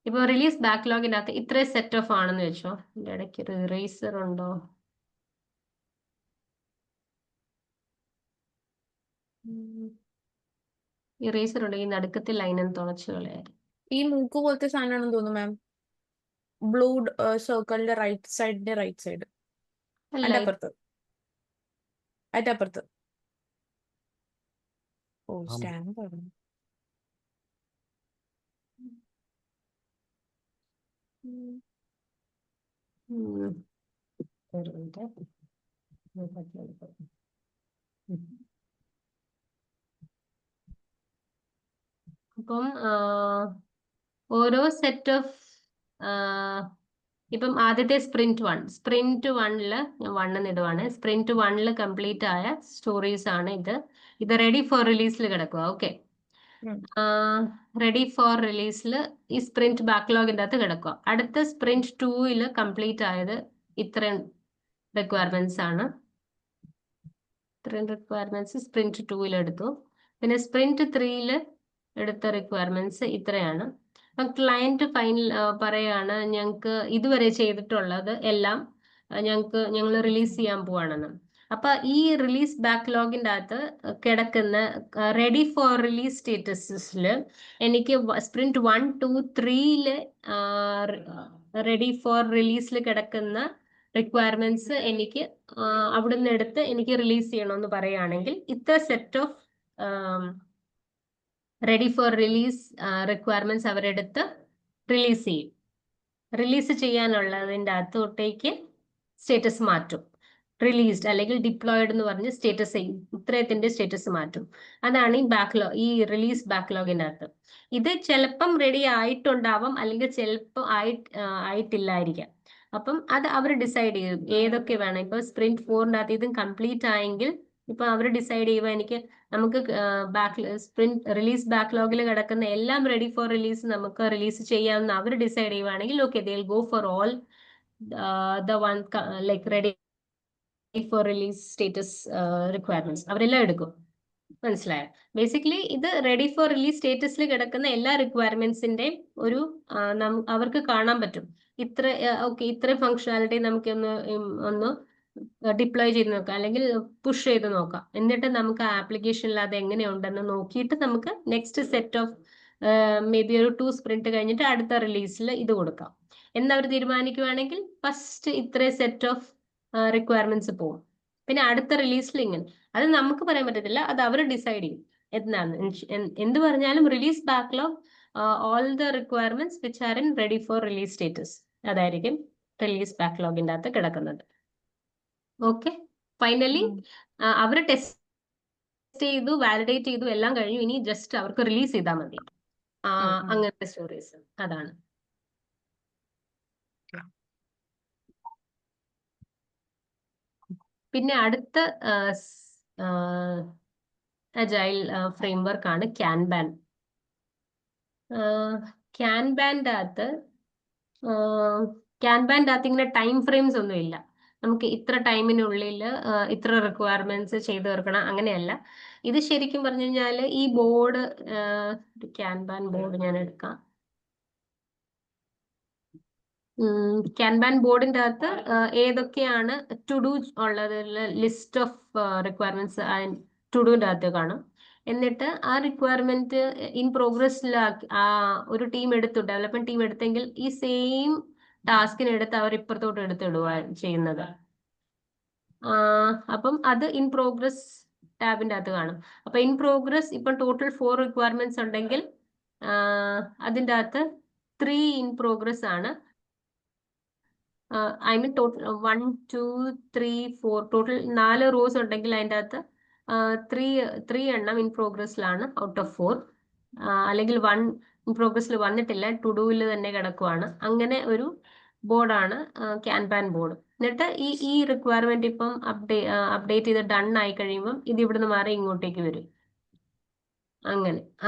ഇപ്പൊ റിലീസ് ബാക്ക്ലോഗിനകത്ത് ഇത്ര സെറ്റ് ഓഫ് ആണെന്ന് വെച്ചോ. ഇതിന്റെ ഇടയ്ക്ക് ഒരു ഇറേസർ ഉണ്ടോ? ഇറേസർ ഉണ്ടെങ്കിൽ നടുക്കത്തിൽ ലൈനും തുളച്ചു കളയായിരുന്നു. ഈ മൂക്ക് പോലത്തെ സാധനമാണെന്ന് തോന്നുന്നു മാം. ബ്ലൂ സർക്കിളിന്റെ റൈറ്റ് സൈഡ് അല്ല, അതിന്റെ അപ്പുറത്ത്. ഓ, ആം. സ്റ്റാമ്പ്. ഒരു മിനിറ്റ്. അപ്പം ഓരോ സെറ്റ് ഓഫ് ഇപ്പം ആദ്യത്തെ സ്പ്രിന്റ് 1 ഞാൻ 1 ഇടുവാണ്. സ്പ്രിന്റ് 1 കംപ്ലീറ്റ് ആയ സ്റ്റോറീസ് ആണ് ഇത് റെഡി ഫോർ റിലീസിൽ കിടക്കുക. ഓക്കെ, റെഡി ഫോർ റിലീസിൽ ഈ സ്പ്രിന്റ് ബാക്ക്ലോഗിന്റെ അകത്ത് കിടക്കുക. അടുത്ത സ്പ്രിന്റ് 2 കംപ്ലീറ്റ് ആയത് ഇത്രയും റിക്വയർമെന്റ്സ് ആണ്. ഇത്രയും റിക്വയർമെന്റ്സ് സ്പ്രിന്റ് 2 എടുത്തു. പിന്നെ സ്പ്രിന്റ് 3 എടുത്ത റിക്വയർമെന്റ്സ് ഇത്രയാണ്. അപ്പം ക്ലയന്റ് ഫൈനൽ പറയാണ് ഞങ്ങൾക്ക് ഇതുവരെ ചെയ്തിട്ടുള്ളത് എല്ലാം ഞങ്ങൾ റിലീസ് ചെയ്യാൻ പോവാണെന്ന്. അപ്പൊ ഈ റിലീസ് ബാക്ക്ലോഗിന്റെ അകത്ത് കിടക്കുന്ന റെഡി ഫോർ റിലീസ് സ്റ്റേറ്റസിൽ എനിക്ക് സ്പ്രിന്റ് 1, 2, 3 റെഡി ഫോർ റിലീസിൽ കിടക്കുന്ന റിക്വയർമെന്റ്സ് എനിക്ക് അവിടുന്ന് എടുത്ത് എനിക്ക് റിലീസ് ചെയ്യണമെന്ന് പറയുകയാണെങ്കിൽ ഇത്ര set of ready for release requirements അവരെടുത്ത് റിലീസ് ചെയ്യും. റിലീസ് ചെയ്യാനുള്ളതിൻ്റെ അകത്തോട്ടേക്ക് സ്റ്റേറ്റസ് മാറ്റും. റിലീസ്ഡ് അല്ലെങ്കിൽ ഡിപ്ലോയിഡ് എന്ന് പറഞ്ഞ് സ്റ്റേറ്റസ് ചെയ്യും. ഇത്രയത്തിന്റെ സ്റ്റേറ്റസ് മാറ്റും. അതാണ് ഈ റിലീസ് ബാക്ക്ലോഗിൻ്റെ അകത്ത്. ഇത് ചിലപ്പം റെഡി ആയിട്ടുണ്ടാവാം, അല്ലെങ്കിൽ ചിലപ്പോൾ ആയിട്ടില്ലായിരിക്കാം. അപ്പം അത് അവർ ഡിസൈഡ് ചെയ്യും ഏതൊക്കെ വേണം. ഇപ്പൊ സ്പ്രിന്റ് 4 അകത്ത് ഇതും കംപ്ലീറ്റ് ആയെങ്കിൽ ഇപ്പൊ അവർ ഡിസൈഡ് ചെയ്യുക നമുക്ക് സ്പ്രിന്റ് റിലീസ് ബാക്ക്ലോഗിൽ കിടക്കുന്ന എല്ലാം റെഡി ഫോർ റിലീസ് നമുക്ക് റിലീസ് ചെയ്യാമെന്ന് അവർ ഡിസൈഡ് ചെയ്യുവാണെങ്കിൽ okay, they will go for all the one like ready for release status requirements അവരെല്ലാം എടുക്കും. മനസ്സിലായോ? ബേസിക്കലി ഇത് റെഡി ഫോർ റിലീസ് സ്റ്റേറ്റസിൽ കിടക്കുന്ന എല്ലാ റിക്വയർമെന്റ്സിന്റെ ഒരു അവർക്ക് കാണാൻ പറ്റും. ഇത്ര ഫങ്ഷനാലിറ്റി നമുക്ക് ഒന്ന് ഡിപ്ലോയ് ചെയ്ത് നോക്കാം, അല്ലെങ്കിൽ പുഷ് ചെയ്ത് നോക്കാം. എന്നിട്ട് നമുക്ക് ആപ്ലിക്കേഷനിൽ അത് എങ്ങനെയുണ്ടെന്ന് നോക്കിയിട്ട് നമുക്ക് next set of may be ഒരു 2 സ്പ്രിന്റ് കഴിഞ്ഞിട്ട് അടുത്ത റിലീസിൽ ഇത് കൊടുക്കാം എന്നവർ തീരുമാനിക്കുവാണെങ്കിൽ ഫസ്റ്റ് ഇത്ര സെറ്റ് ഓഫ് റിക്വയർമെന്റ്സ് പോകും. പിന്നെ അടുത്ത റിലീസിൽ ഇങ്ങനെ, അത് നമുക്ക് പറയാൻ പറ്റത്തില്ല, അത് അവർ ഡിസൈഡ് ചെയ്യും എന്നാണ്. എന്ത് പറഞ്ഞാലും release backlog all the requirements which are in ready for release status, അതായിരിക്കും റിലീസ് ബാക്ക്ലോഗിന്റെ അകത്ത് കിടക്കുന്നത്. ഓക്കെ, ഫൈനലി അവർ ടെസ്റ്റ് ചെയ്തു, വാലിഡേറ്റ് ചെയ്തു, എല്ലാം കഴിഞ്ഞു. ഇനി ജസ്റ്റ് അവർക്ക് റിലീസ് ചെയ്താൽ മതി. അങ്ങനത്തെ സ്റ്റോറീസ് അതാണ്. പിന്നെ അടുത്ത അജൈൽ ഫ്രെയിംവർക്ക് ആണ് ക്യാൻബാൻ. ക്യാൻബാൻ്റെ അകത്ത് ഇങ്ങനെ ടൈം ഫ്രെയിംസ് ഒന്നും ഇല്ല. നമുക്ക് ഇത്ര ടൈമിനുള്ളിൽ ഇത്ര റിക്വയർമെന്റ്സ് ചെയ്തു തീർക്കണം, അങ്ങനെയല്ല. ഇത് ശരിക്കും പറഞ്ഞു കഴിഞ്ഞാൽ ഈ ബോർഡ്, ക്യാൻബാൻ ബോർഡ് ഞാൻ എടുക്കാം. ക്യാൻബാൻ ബോർഡിന്റെ അകത്ത് ഏതൊക്കെയാണ് ടു ഡു ഉള്ളത്, ലിസ്റ്റ് ഓഫ് റിക്വയർമെന്റ്സ് ടു ഡുവിന്റെ അകത്ത് കാണും. എന്നിട്ട് ആ റിക്വയർമെന്റ് ഇൻ പ്രോഗ്രസ്സിലാക്കി ഒരു ടീം ഡെവലപ്മെന്റ് ടീം എടുത്തെങ്കിൽ ഈ സെയിം ടാസ്കിനെടുത്ത് അവർ ഇപ്പുറത്തോട്ട് എടുത്തിടുക ചെയ്യുന്നത്. അപ്പം അത് ഇൻ പ്രോഗ്രസ് ടാബിന്റെ അകത്ത് കാണും. അപ്പൊ ഇൻ പ്രോഗ്രസ് ഇപ്പം ടോട്ടൽ 4 റിക്വയർമെന്റ്സ് ഉണ്ടെങ്കിൽ അതിൻ്റെ അകത്ത് 3 ഇൻ പ്രോഗ്രസ് ആണ്. I mean total 1, 2, 3, 4 total 4 rose ഉണ്ടെങ്കിൽ അതിൻ്റെ അകത്ത് ത്രീ എണ്ണം ഇൻ പ്രോഗ്രസ്സിലാണ് ഔട്ട് ഓഫ് 4. അല്ലെങ്കിൽ 1 ഇൻ പ്രോഗ്രസ്സിൽ വന്നിട്ടില്ല, ടു ഡൂവിൽ തന്നെ കിടക്കുവാണ്. അങ്ങനെ ഒരു ബോർഡാണ് ക്യാൻബാൻ ബോർഡ്. എന്നിട്ട് ഈ റിക്വയർമെന്റ് ഇപ്പം അപ്ഡേറ്റ് ചെയ്ത് ഡൺ ആയി കഴിയുമ്പം ഇത് ഇവിടുന്ന് മാറി ഇങ്ങോട്ടേക്ക് വരും.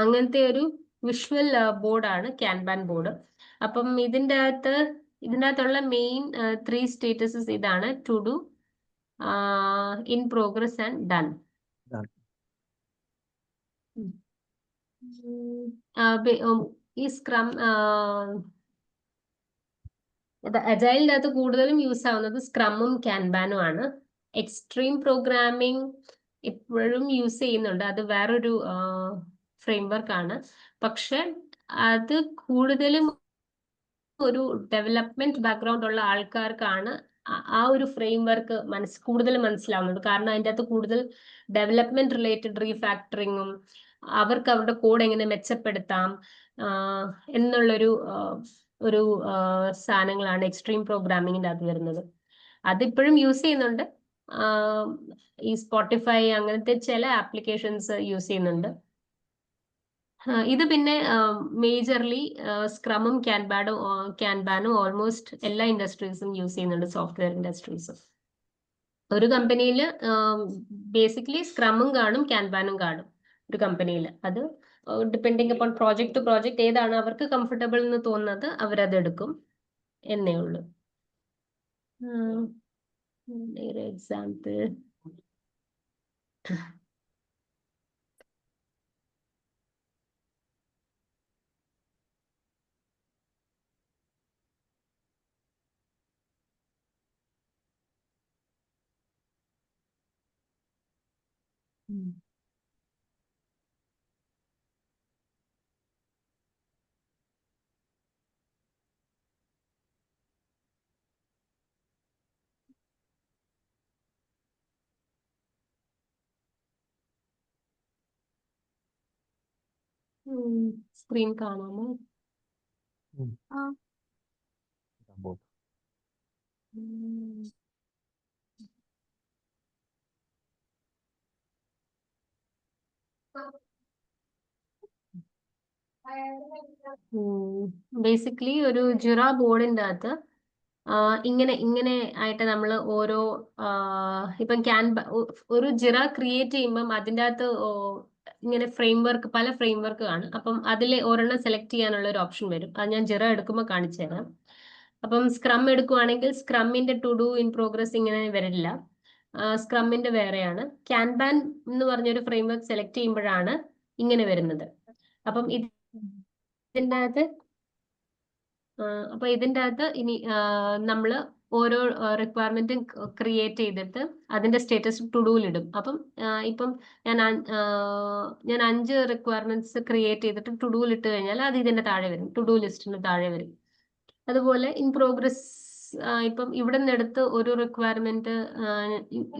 അങ്ങനത്തെ ഒരു വിഷ്വൽ ബോർഡാണ് ക്യാൻബാൻ ബോർഡ്. അപ്പം ഇതിനകത്തുള്ള മെയിൻ 3 സ്റ്റേറ്റസസ് ഇതാണ്: to do, in progress and done. Done. ഈ സ്ക്രം അജൈലിന്റെ അകത്ത് കൂടുതലും യൂസ് ആവുന്നത് സ്ക്രമ്മും ക്യാൻബാനും ആണ്. എക്സ്ട്രീം പ്രോഗ്രാമിംഗ് ഇപ്പോഴും യൂസ് ചെയ്യുന്നുണ്ട്, അത് വേറൊരു ഫ്രെയിംവർക്ക് ആണ്. പക്ഷെ അത് കൂടുതലും ഒരു ഡെവലപ്മെന്റ് ബാക്ക്ഗ്രൗണ്ട് ഉള്ള ആൾക്കാർക്കാണ് ആ ഒരു ഫ്രെയിംവർക്ക് കൂടുതൽ മനസ്സിലാവുന്നത്. കാരണം അതിൻ്റെ അകത്ത് കൂടുതൽ ഡെവലപ്മെന്റ് റിലേറ്റഡ് റീഫാക്ടറിങ്ങും അവർക്ക് അവരുടെ കോഡ് എങ്ങനെ മെച്ചപ്പെടുത്താം എന്നുള്ളൊരു സാധനങ്ങളാണ് എക്സ്ട്രീം പ്രോഗ്രാമിങ്ങിൻ്റെ അകത്ത് വരുന്നത്. അതിപ്പോഴും യൂസ് ചെയ്യുന്നുണ്ട്. ഈ സ്പോട്ടിഫൈ അങ്ങനത്തെ ചില ആപ്ലിക്കേഷൻസ് യൂസ് ചെയ്യുന്നുണ്ട്. ഇത് പിന്നെ മേജർലി സ്ക്രമും ക്യാൻബാനും ഓൾമോസ്റ്റ് എല്ലാ ഇൻഡസ്ട്രീസും യൂസ് ചെയ്യുന്നുണ്ട്, സോഫ്റ്റ്വെയർ ഇൻഡസ്ട്രീസും. ഒരു കമ്പനിയിൽ ബേസിക്കലി സ്ക്രമും കാണും ക്യാൻബാനും കാണും ഒരു കമ്പനിയിൽ. അത് depending upon project to project ഏതാണ് അവർക്ക് കംഫർട്ടബിൾ എന്ന് തോന്നുന്നത് അവരത് എടുക്കും എന്നേ ഉള്ളൂ. ഒരു എക്സാമ്പിൾ സ്ക്രീൻ കാണാമോ? ആ സംഭവം. ബേസിക്കലി ഒരു ജിറ ബോർഡിന്റെ അകത്ത് ഇങ്ങനെ ആയിട്ട് നമ്മൾ ഓരോ ഇപ്പം ഒരു ജിറ ക്രിയേറ്റ് ചെയ്യുമ്പം അതിൻ്റെ അകത്ത് ഇങ്ങനെ പല ഫ്രെയിംവർക്ക് കാണും. അപ്പം അതിൽ ഒരെണ്ണം സെലക്ട് ചെയ്യാനുള്ള ഒരു ഓപ്ഷൻ വരും. അത് ഞാൻ ജിറ എടുക്കുമ്പോൾ കാണിച്ചു തരാം. അപ്പം സ്ക്രം എടുക്കുവാണെങ്കിൽ സ്ക്രമ്മിന്റെ ടു ഡു ഇൻ പ്രോഗ്രസ് ഇങ്ങനെ വരില്ല, സ്ക്രമ്മിന്റെ വേറെയാണ്. ക്യാൻബാൻ എന്ന് പറഞ്ഞൊരു ഫ്രെയിംവർക്ക് സെലക്ട് ചെയ്യുമ്പോഴാണ് ഇങ്ങനെ വരുന്നത്. അപ്പം ഇതിൻ്റെ അകത്ത് ഇനി നമ്മൾ ഓരോ റിക്വയർമെന്റും ക്രിയേറ്റ് ചെയ്തിട്ട് അതിന്റെ സ്റ്റേറ്റസ് ടു ഡൂലിടും. അപ്പം ഇപ്പം ഞാൻ 5 റിക്വയർമെന്റ്സ് ക്രിയേറ്റ് ചെയ്തിട്ട് ടു ഡൂൽ ഇട്ട് കഴിഞ്ഞാൽ അത് ഇതിന്റെ താഴെ വരും, ടു ഡു ലിസ്റ്റിന് താഴെ വരും. അതുപോലെ ഇൻ പ്രോഗ്രസ് ഇപ്പം ഇവിടെ നിന്ന് എടുത്ത് ഒരു റിക്വയർമെന്റ്,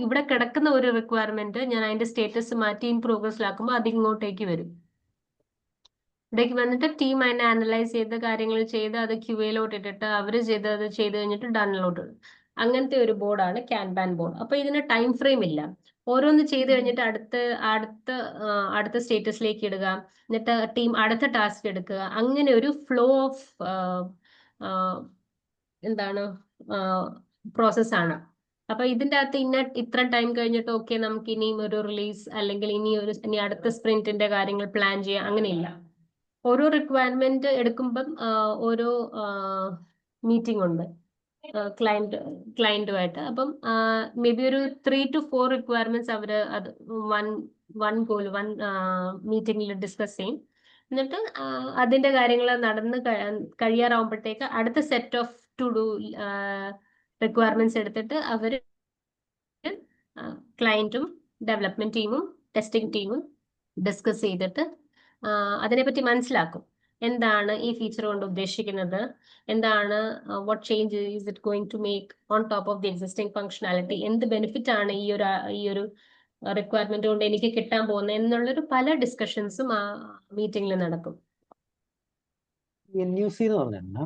ഇവിടെ കിടക്കുന്ന ഒരു റിക്വയർമെന്റ് ഞാൻ അതിന്റെ സ്റ്റേറ്റസ് മാറ്റി ഇൻ പ്രോഗ്രസ്സിലാക്കുമ്പോൾ അത് ഇങ്ങോട്ടേക്ക് വരും. ഇവിടേക്ക് വന്നിട്ട് ടീം അതിനെ അനലൈസ് ചെയ്ത് കാര്യങ്ങൾ ചെയ്ത് അത് ക്യൂഎയിലോട്ട് ഇട്ടിട്ട് അവർ അത് ചെയ്ത് കഴിഞ്ഞിട്ട് ഡണ്ണിലോട്ട് ഇടും. അങ്ങനത്തെ ഒരു ബോർഡാണ് ക്യാൻബാൻ ബോർഡ്. അപ്പൊ ഇതിന് ടൈം ഫ്രെയിം ഇല്ല. ഓരോന്ന് ചെയ്ത് കഴിഞ്ഞിട്ട് അടുത്ത സ്റ്റേറ്റസിലേക്ക് ഇടുക, എന്നിട്ട് ടീം അടുത്ത ടാസ്ക് എടുക്കുക. അങ്ങനെ ഒരു ഫ്ലോ ഓഫ് പ്രോസസ്സാണ്. അപ്പൊ ഇതിന്റെ അകത്ത് ഇത്ര ടൈം കഴിഞ്ഞിട്ട് ഓക്കെ നമുക്ക് ഇനിയും ഒരു റിലീസ് അല്ലെങ്കിൽ ഇനി അടുത്ത സ്പ്രിന്റിന്റെ കാര്യങ്ങൾ പ്ലാൻ ചെയ്യാം, അങ്ങനെയില്ല. ഓരോ റിക്വയർമെന്റ് എടുക്കുമ്പം ഓരോ മീറ്റിംഗ് ഉണ്ട് ക്ലയന്റുമായിട്ട്. അപ്പം മേ ബി ഒരു 3 to 4 റിക്വയർമെന്റ്സ് അവര് അത് വൺ മീറ്റിംഗിൽ ഡിസ്കസ് ചെയ്യും. എന്നിട്ട് അതിന്റെ കാര്യങ്ങൾ നടന്ന് കഴിയാറാവുമ്പോഴത്തേക്ക് അടുത്ത set of to do requirements എടുത്തിട്ട് അവര് ക്ലയന്റും ഡെവലപ്മെന്റ് ടീമും ടെസ്റ്റിംഗ് ടീമും ഡിസ്കസ് ചെയ്തിട്ട് അതിനെപ്പറ്റി മനസ്സിലാക്കും. എന്താണ് ഈ ഫീച്ചർ കൊണ്ട് ഉദ്ദേശിക്കുന്നത്, എന്താണ് what change is it going to make on top of the existing functionality, എന്ത് ബെനിഫിറ്റ് ആണ് ഈ ഒരു റിക്വയർമെന്റ് കൊണ്ട് എനിക്ക് കിട്ടാൻ പോകുന്നത് എന്നുള്ളൊരു പല ഡിസ്കഷൻസും ആ മീറ്റിംഗിൽ നടക്കും. NUC എന്ന് പറഞ്ഞാ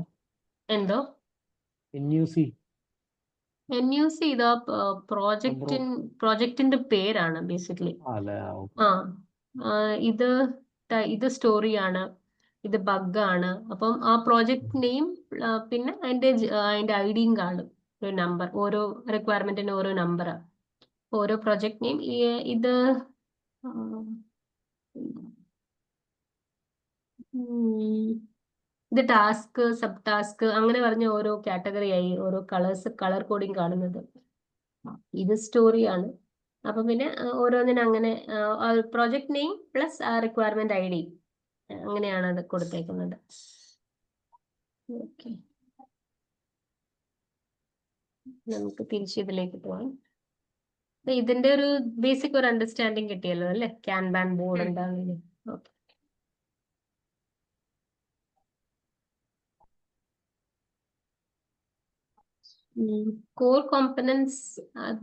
എന്തോ NUC NUC ഇതാ പ്രോജക്റ്റിന്റെ പേരാണ് ബേസിക്കലി. അല്ലേ ആ ഇത് സ്റ്റോറിയാണ്, ഇത് ബഗ്ഗാണ്. അപ്പം ആ പ്രോജക്റ്റ് നെയിം പിന്നെ അതിന്റെ ഐഡിയും കാണും, ഒരു നമ്പർ. ഓരോ റിക്വയർമെന്റിന് ഓരോ നമ്പറാണ്. ഓരോ പ്രോജക്റ്റ് നെയിം. ഇത് ഇത് ടാസ്ക്, സബ് ടാസ്ക് അങ്ങനെ പറഞ്ഞ ഓരോ കാറ്റഗറി ആയി, ഓരോ കളർ കോഡിങ് കാണുന്നത്. ഇത് സ്റ്റോറിയാണ്. അപ്പൊ പിന്നെ ഓരോന്നിനും അങ്ങനെ പ്രോജക്ട് നെയിം പ്ലസ് ആ റിക്വയർമെന്റ് ID അങ്ങനെയാണ് അത് കൊടുത്തേക്കുന്നത്. ഓക്കെ, നമുക്ക് തിരിച്ച് ഇതിലേക്ക് പോകാം. ഇതിന്റെ ഒരു ബേസിക് ഒരു അണ്ടർസ്റ്റാൻഡിങ് കിട്ടിയല്ലോ അല്ലെ, കാൻബാൻ ബോർഡ് എന്താണെന്ന്. ഓക്കെ, കോർ കോമ്പണൻസ്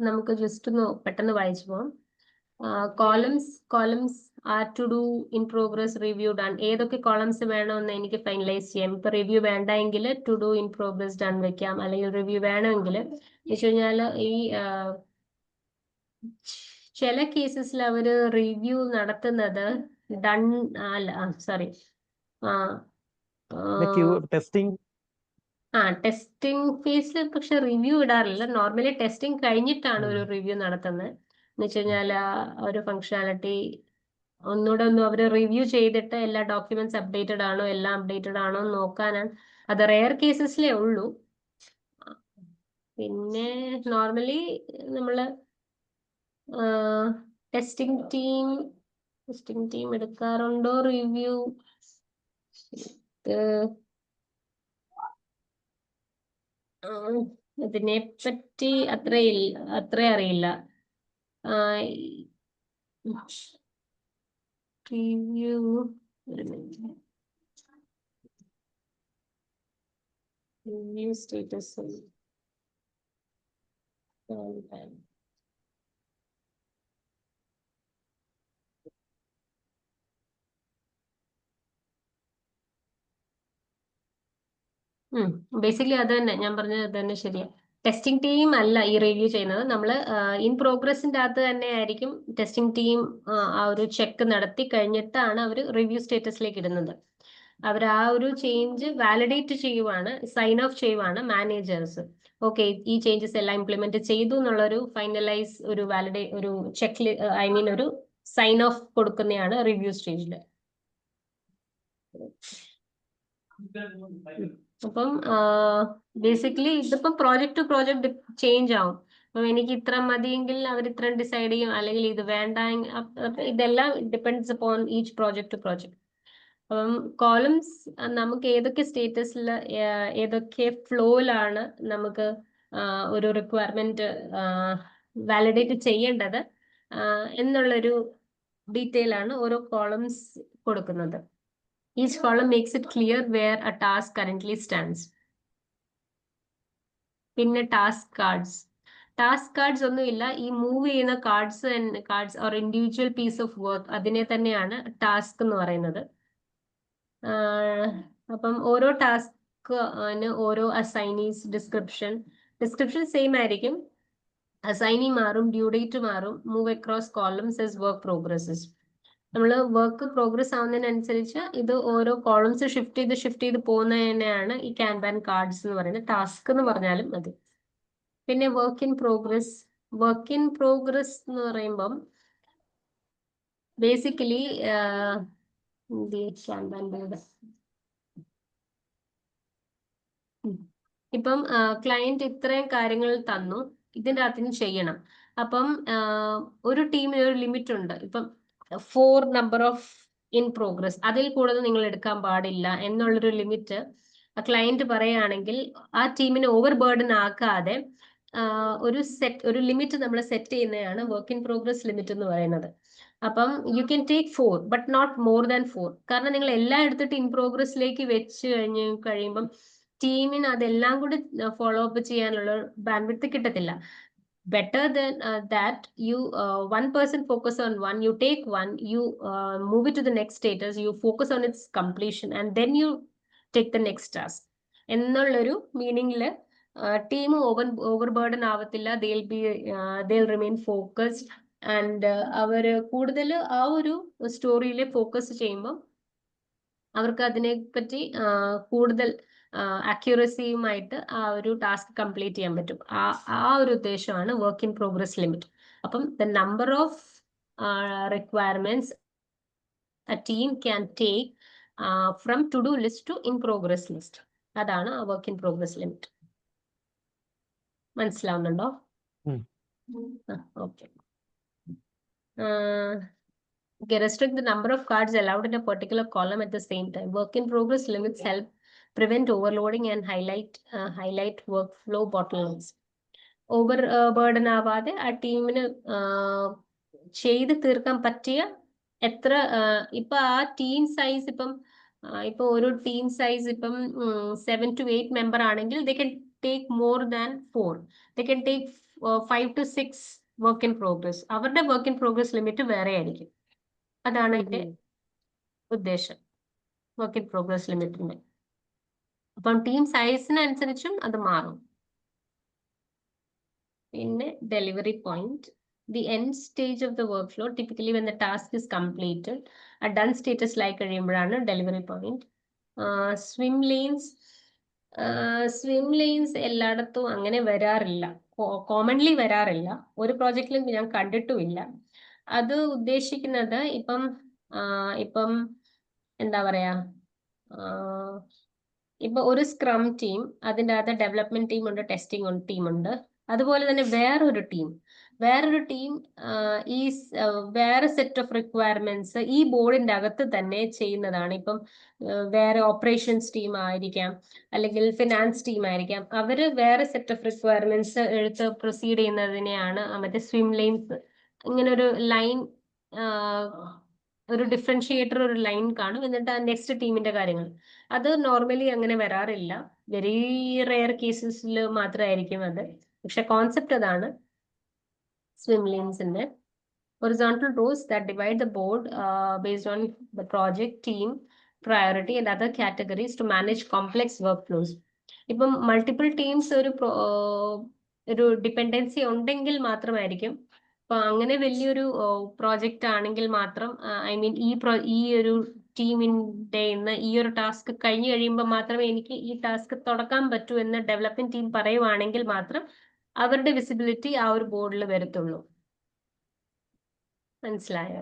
നമുക്ക് ജസ്റ്റ് ഒന്ന് പെട്ടെന്ന് വായിച്ചു പോകാം. Columns are to do, in progress, review done. ഏതൊക്കെ കോളംസ് വേണമെന്ന് എനിക്ക് ഫൈനലൈസ് ചെയ്യാം. ഇപ്പൊ റിവ്യൂ വേണ്ടെങ്കിൽ to do, in progress, done വെക്കാം. അല്ലെങ്കിൽ റിവ്യൂ വേണമെങ്കിൽ വെച്ച് കഴിഞ്ഞാൽ ഈ ചില കേസസിൽ അവര് റിവ്യൂ നടത്തുന്നത് ഡൺ അല്ല, സോറി, ടെസ്റ്റിംഗ് ടെസ്റ്റിംഗ് ഫേസിൽ പക്ഷെ റിവ്യൂ ഇടാറില്ല. നോർമലി ടെസ്റ്റിംഗ് കഴിഞ്ഞിട്ടാണ് ഒരു റിവ്യൂ നടത്തുന്നത്. എന്ന് വെച്ച് കഴിഞ്ഞാൽ ഒരു ഫങ്ഷനാലിറ്റി ഒന്നുകൂടെ അവര് റിവ്യൂ ചെയ്തിട്ട് എല്ലാ ഡോക്യുമെന്റ്സ് അപ്ഡേറ്റഡ് ആണോ, എല്ലാം അപ്ഡേറ്റഡ് ആണോ എന്ന് നോക്കാനാണ്. അത് റെയർ കേസസിലേ ഉള്ളൂ. പിന്നെ നോർമലി നമ്മള് ടെസ്റ്റിംഗ് ടീം എടുക്കാറുണ്ടോ റിവ്യൂ? ഇതിനെ പറ്റി അത്ര അറിയില്ല. റിവ്യൂ സ്റ്റാറ്റസ് ബേസിക്കലി അത് തന്നെ ഞാൻ പറഞ്ഞത്, അത് തന്നെ ശരിയാ. ടെസ്റ്റിംഗ് ടീം അല്ല ഈ റിവ്യൂ ചെയ്യുന്നത്. നമ്മൾ ഇൻ പ്രോഗ്രസിന്റെ അകത്ത് തന്നെ ആയിരിക്കും ടെസ്റ്റിംഗ് ടീം ആ ഒരു ചെക്ക് നടത്തി കഴിഞ്ഞിട്ടാണ് അവർ റിവ്യൂ സ്റ്റേറ്റസിലേക്ക് ഇടുന്നത്. അവർ ആ ഒരു ചേഞ്ച് വാലിഡേറ്റ് ചെയ്യുവാണ്, സൈൻ ഓഫ് ചെയ്യുവാണ് മാനേജേഴ്സ്. ഓക്കെ, ഈ ചേഞ്ചസ് എല്ലാം ഇംപ്ലിമെന്റ് ചെയ്തു എന്നുള്ളൊരു ഫൈനലൈസ് ഒരു ചെക്ക്, ഐ മീൻ ഒരു സൈൻ ഓഫ് കൊടുക്കുന്നതാണ് റിവ്യൂ സ്റ്റേജിൽ. അപ്പം ബേസിക്കലി ഇതിപ്പം പ്രോജക്ട് ടു പ്രോജക്ട് ചേഞ്ച് ആവും. അപ്പം എനിക്ക് ഇത്ര മതിയെങ്കിൽ അവർ ഇത്ര ഡിസൈഡ് ചെയ്യും, അല്ലെങ്കിൽ ഇത് വേണ്ട. ഇതെല്ലാം depends upon each project to project. അപ്പം കോളംസ് നമുക്ക് ഏതൊക്കെ സ്റ്റേറ്റസിൽ, ഏതൊക്കെ ഫ്ലോയിലാണ് നമുക്ക് ഒരു റിക്വയർമെന്റ് വാലിഡേറ്റ് ചെയ്യേണ്ടത് എന്നുള്ളൊരു ഡീറ്റെയിൽ ആണ് ഓരോ കോളംസ് കൊടുക്കുന്നത്. Each column makes it clear where a task currently stands. പിന്നെ ടാസ്ക് കാർഡ്സ് ഒന്നുമില്ല. ഈ മൂവ് ചെയ്യുന്ന cards or individual piece of work, അതിനെ തന്നെയാണ് ടാസ്ക് എന്ന് പറയുന്നത്. അപ്പം ഓരോ ടാസ്കിന് ഓരോ അസൈനീസ്, ഡിസ്ക്രിപ്ഷൻ സെയിം ആയിരിക്കും. അസൈനി മാറും, ഡ്യൂ ഡേറ്റ് മാറും. Move across columns as work progresses. നമ്മൾ വർക്ക് പ്രോഗ്രസ് ആവുന്നതിനനുസരിച്ച് ഇത് ഓരോ കോളംസ് ഷിഫ്റ്റ് ചെയ്ത് പോകുന്നതിനെയാണ് ഈ കാൻബാൻ കാർഡ്സ് എന്ന് പറയുന്നത്. ടാസ്ക് എന്ന് പറഞ്ഞാലും മതി. പിന്നെ വർക്ക് ഇൻ പ്രോഗ്രസ് എന്ന് പറയുമ്പം ബേസിക്കലി കാൻബാൻ ബോർഡ്, ഇപ്പം ക്ലയന്റ് ഇത്രയും കാര്യങ്ങൾ തന്നു, ഇതിൻ്റെ അകത്തിന് ചെയ്യണം. അപ്പം ഒരു ടീമിന് ഒരു ലിമിറ്റ് ഉണ്ട്. ഇപ്പം 4 നമ്പർ ഓഫ് ഇൻ പ്രോഗ്രസ്, അതിൽ കൂടുതൽ നിങ്ങൾ എടുക്കാൻ പാടില്ല എന്നുള്ളൊരു ലിമിറ്റ് ക്ലയന്റ് പറയുകയാണെങ്കിൽ ആ ടീമിനെ ഓവർ ബേർഡൻ ആക്കാതെ ഒരു ലിമിറ്റ് നമ്മൾ സെറ്റ് ചെയ്യുന്നതാണ് വർക്ക് ഇൻ പ്രോഗ്രസ് ലിമിറ്റ് എന്ന് പറയുന്നത്. അപ്പം you can take 4 but not more than 4. കാരണം നിങ്ങൾ എല്ലാം എടുത്തിട്ട് ഇൻ പ്രോഗ്രസിലേക്ക് വെച്ച് കഴിയുമ്പം ടീമിന് അതെല്ലാം കൂടി ഫോളോ അപ്പ് ചെയ്യാനുള്ള ബാൻഡ്വിഡ്ത്ത് കിട്ടത്തില്ല. Better than that, you one person focus on one, you take one, you move it to the next status, you focus on its completion, and then you take the next task. എന്നുള്ളൊരു മീനിങ്ങിൽ team over burden ആവത്തില്ല, they'll remain focused and അവര് കൂടുതൽ ആ ഒരു സ്റ്റോറിയിൽ focus ചെയ്യുമ്പോൾ അവർക്ക് അതിനെപ്പറ്റി കൂടുതൽ അക്യൂറസിയുമായിട്ട് ആ ഒരു ടാസ്ക് കംപ്ലീറ്റ് ചെയ്യാൻ പറ്റും. ആ ഒരു ഉദ്ദേശമാണ് വർക്ക് ഇൻ പ്രോഗ്രസ് ലിമിറ്റ്. അപ്പം the number of requirements a team can take from to-do list to in progress list. അതാണ് ആ വർക്ക് ഇൻ പ്രോഗ്രസ് ലിമിറ്റ്. മനസ്സിലാവുന്നുണ്ടോ? Okay. Restrict the number of cards allowed in a particular column at the same time. Work in progress limits help prevent overloading and highlight workflow bottlenecks. Over burden ആവാതെ ആ ടീമിന് ചെയ്ത് തീർക്കാൻ പറ്റിയ എത്ര ഇപ്പൊ ആ ടീം സൈസ് ഇപ്പൊ ഒരു ടീം സൈസ് 7 to 8 മെമ്പർ ആണെങ്കിൽ they can take more than 4. They can take 5 to 6 work in progress. അവരുടെ വർക്ക് ഇൻ പ്രോഗ്രസ് ലിമിറ്റ് വേറെ ആയിരിക്കും. അതാണ് എന്റെ ഉദ്ദേശം വർക്ക് ഇൻ പ്രോഗ്രസ് ലിമിറ്റിന്റെ. അപ്പം ടീം സൈസിനനുസരിച്ചും അത് മാറും. പിന്നെ delivery point, the end stage of the workflow, typically when the task is completed, a done status like കഴിയുമ്പോഴാണ് ഡെലിവറി പോയിന്റ്. swim lanes എല്ലായിടത്തും അങ്ങനെ വരാറില്ല, കോമൺലി വരാറില്ല, ഒരു പ്രോജക്റ്റിലും ഞാൻ കണ്ടിട്ടുമില്ല. അത് ഉദ്ദേശിക്കുന്നത് ഇപ്പം എന്താ പറയാ, ഇപ്പൊ ഒരു സ്ക്രം ടീം, അതിൻ്റെ അകത്ത് ഡെവലപ്മെന്റ് ടീം ഉണ്ട്, ടെസ്റ്റിംഗ് ടീം ഉണ്ട്. അതുപോലെ തന്നെ വേറൊരു ടീം ഈ വേറെ സെറ്റ് ഓഫ് റിക്വയർമെന്റ്സ് ഈ ബോർഡിന്റെ അകത്ത് തന്നെ ചെയ്യുന്നതാണ്. ഇപ്പം വേറെ ഓപ്പറേഷൻസ് ടീം ആയിരിക്കാം, അല്ലെങ്കിൽ ഫിനാൻസ് ടീം ആയിരിക്കാം. അവര് വേറെ സെറ്റ് ഓഫ് റിക്വയർമെന്റ്സ് എടുത്ത് പ്രൊസീഡ് ചെയ്യുന്നതിനെയാണ് മറ്റേ സ്വിം ലൈൻസ്. ഇങ്ങനെ ഒരു ലൈൻ, ഒരു ഡിഫറൻഷിയേറ്റർ, ഒരു ലൈൻ കാണും, എന്നിട്ട് ആ നെക്സ്റ്റ് ടീമിന്റെ കാര്യങ്ങൾ. അത് നോർമലി അങ്ങനെ വരാറില്ല, വെരി റെയർ കേസസിൽ മാത്രമായിരിക്കും അത്. പക്ഷെ കോൺസെപ്റ്റ് അതാണ് swim lanes in there. Horizontal rows that divide the board based on the project, team, priority and other categories to manage complex workflows. ഇപ്പം മൾട്ടിപ്പിൾ ടീംസ് ഒരു ഡിപ്പെൻഡൻസി ഉണ്ടെങ്കിൽ മാത്രമായിരിക്കും. അപ്പൊ അങ്ങനെ വലിയൊരു പ്രോജക്റ്റ് ആണെങ്കിൽ മാത്രം, ഐ മീൻ ഈ ഒരു ടീമിന്റെ ഈ ഒരു ടാസ്ക് കഴിഞ്ഞു കഴിയുമ്പോൾ മാത്രമേ എനിക്ക് ഈ ടാസ്ക് തുടക്കാൻ പറ്റൂ എന്ന് ഡെവലപ്മെന്റ് ടീം പറയുവാണെങ്കിൽ മാത്രം അവരുടെ വിസിബിലിറ്റി ആ ഒരു ബോർഡിൽ വരത്തുള്ളൂ. മനസ്സിലായോ?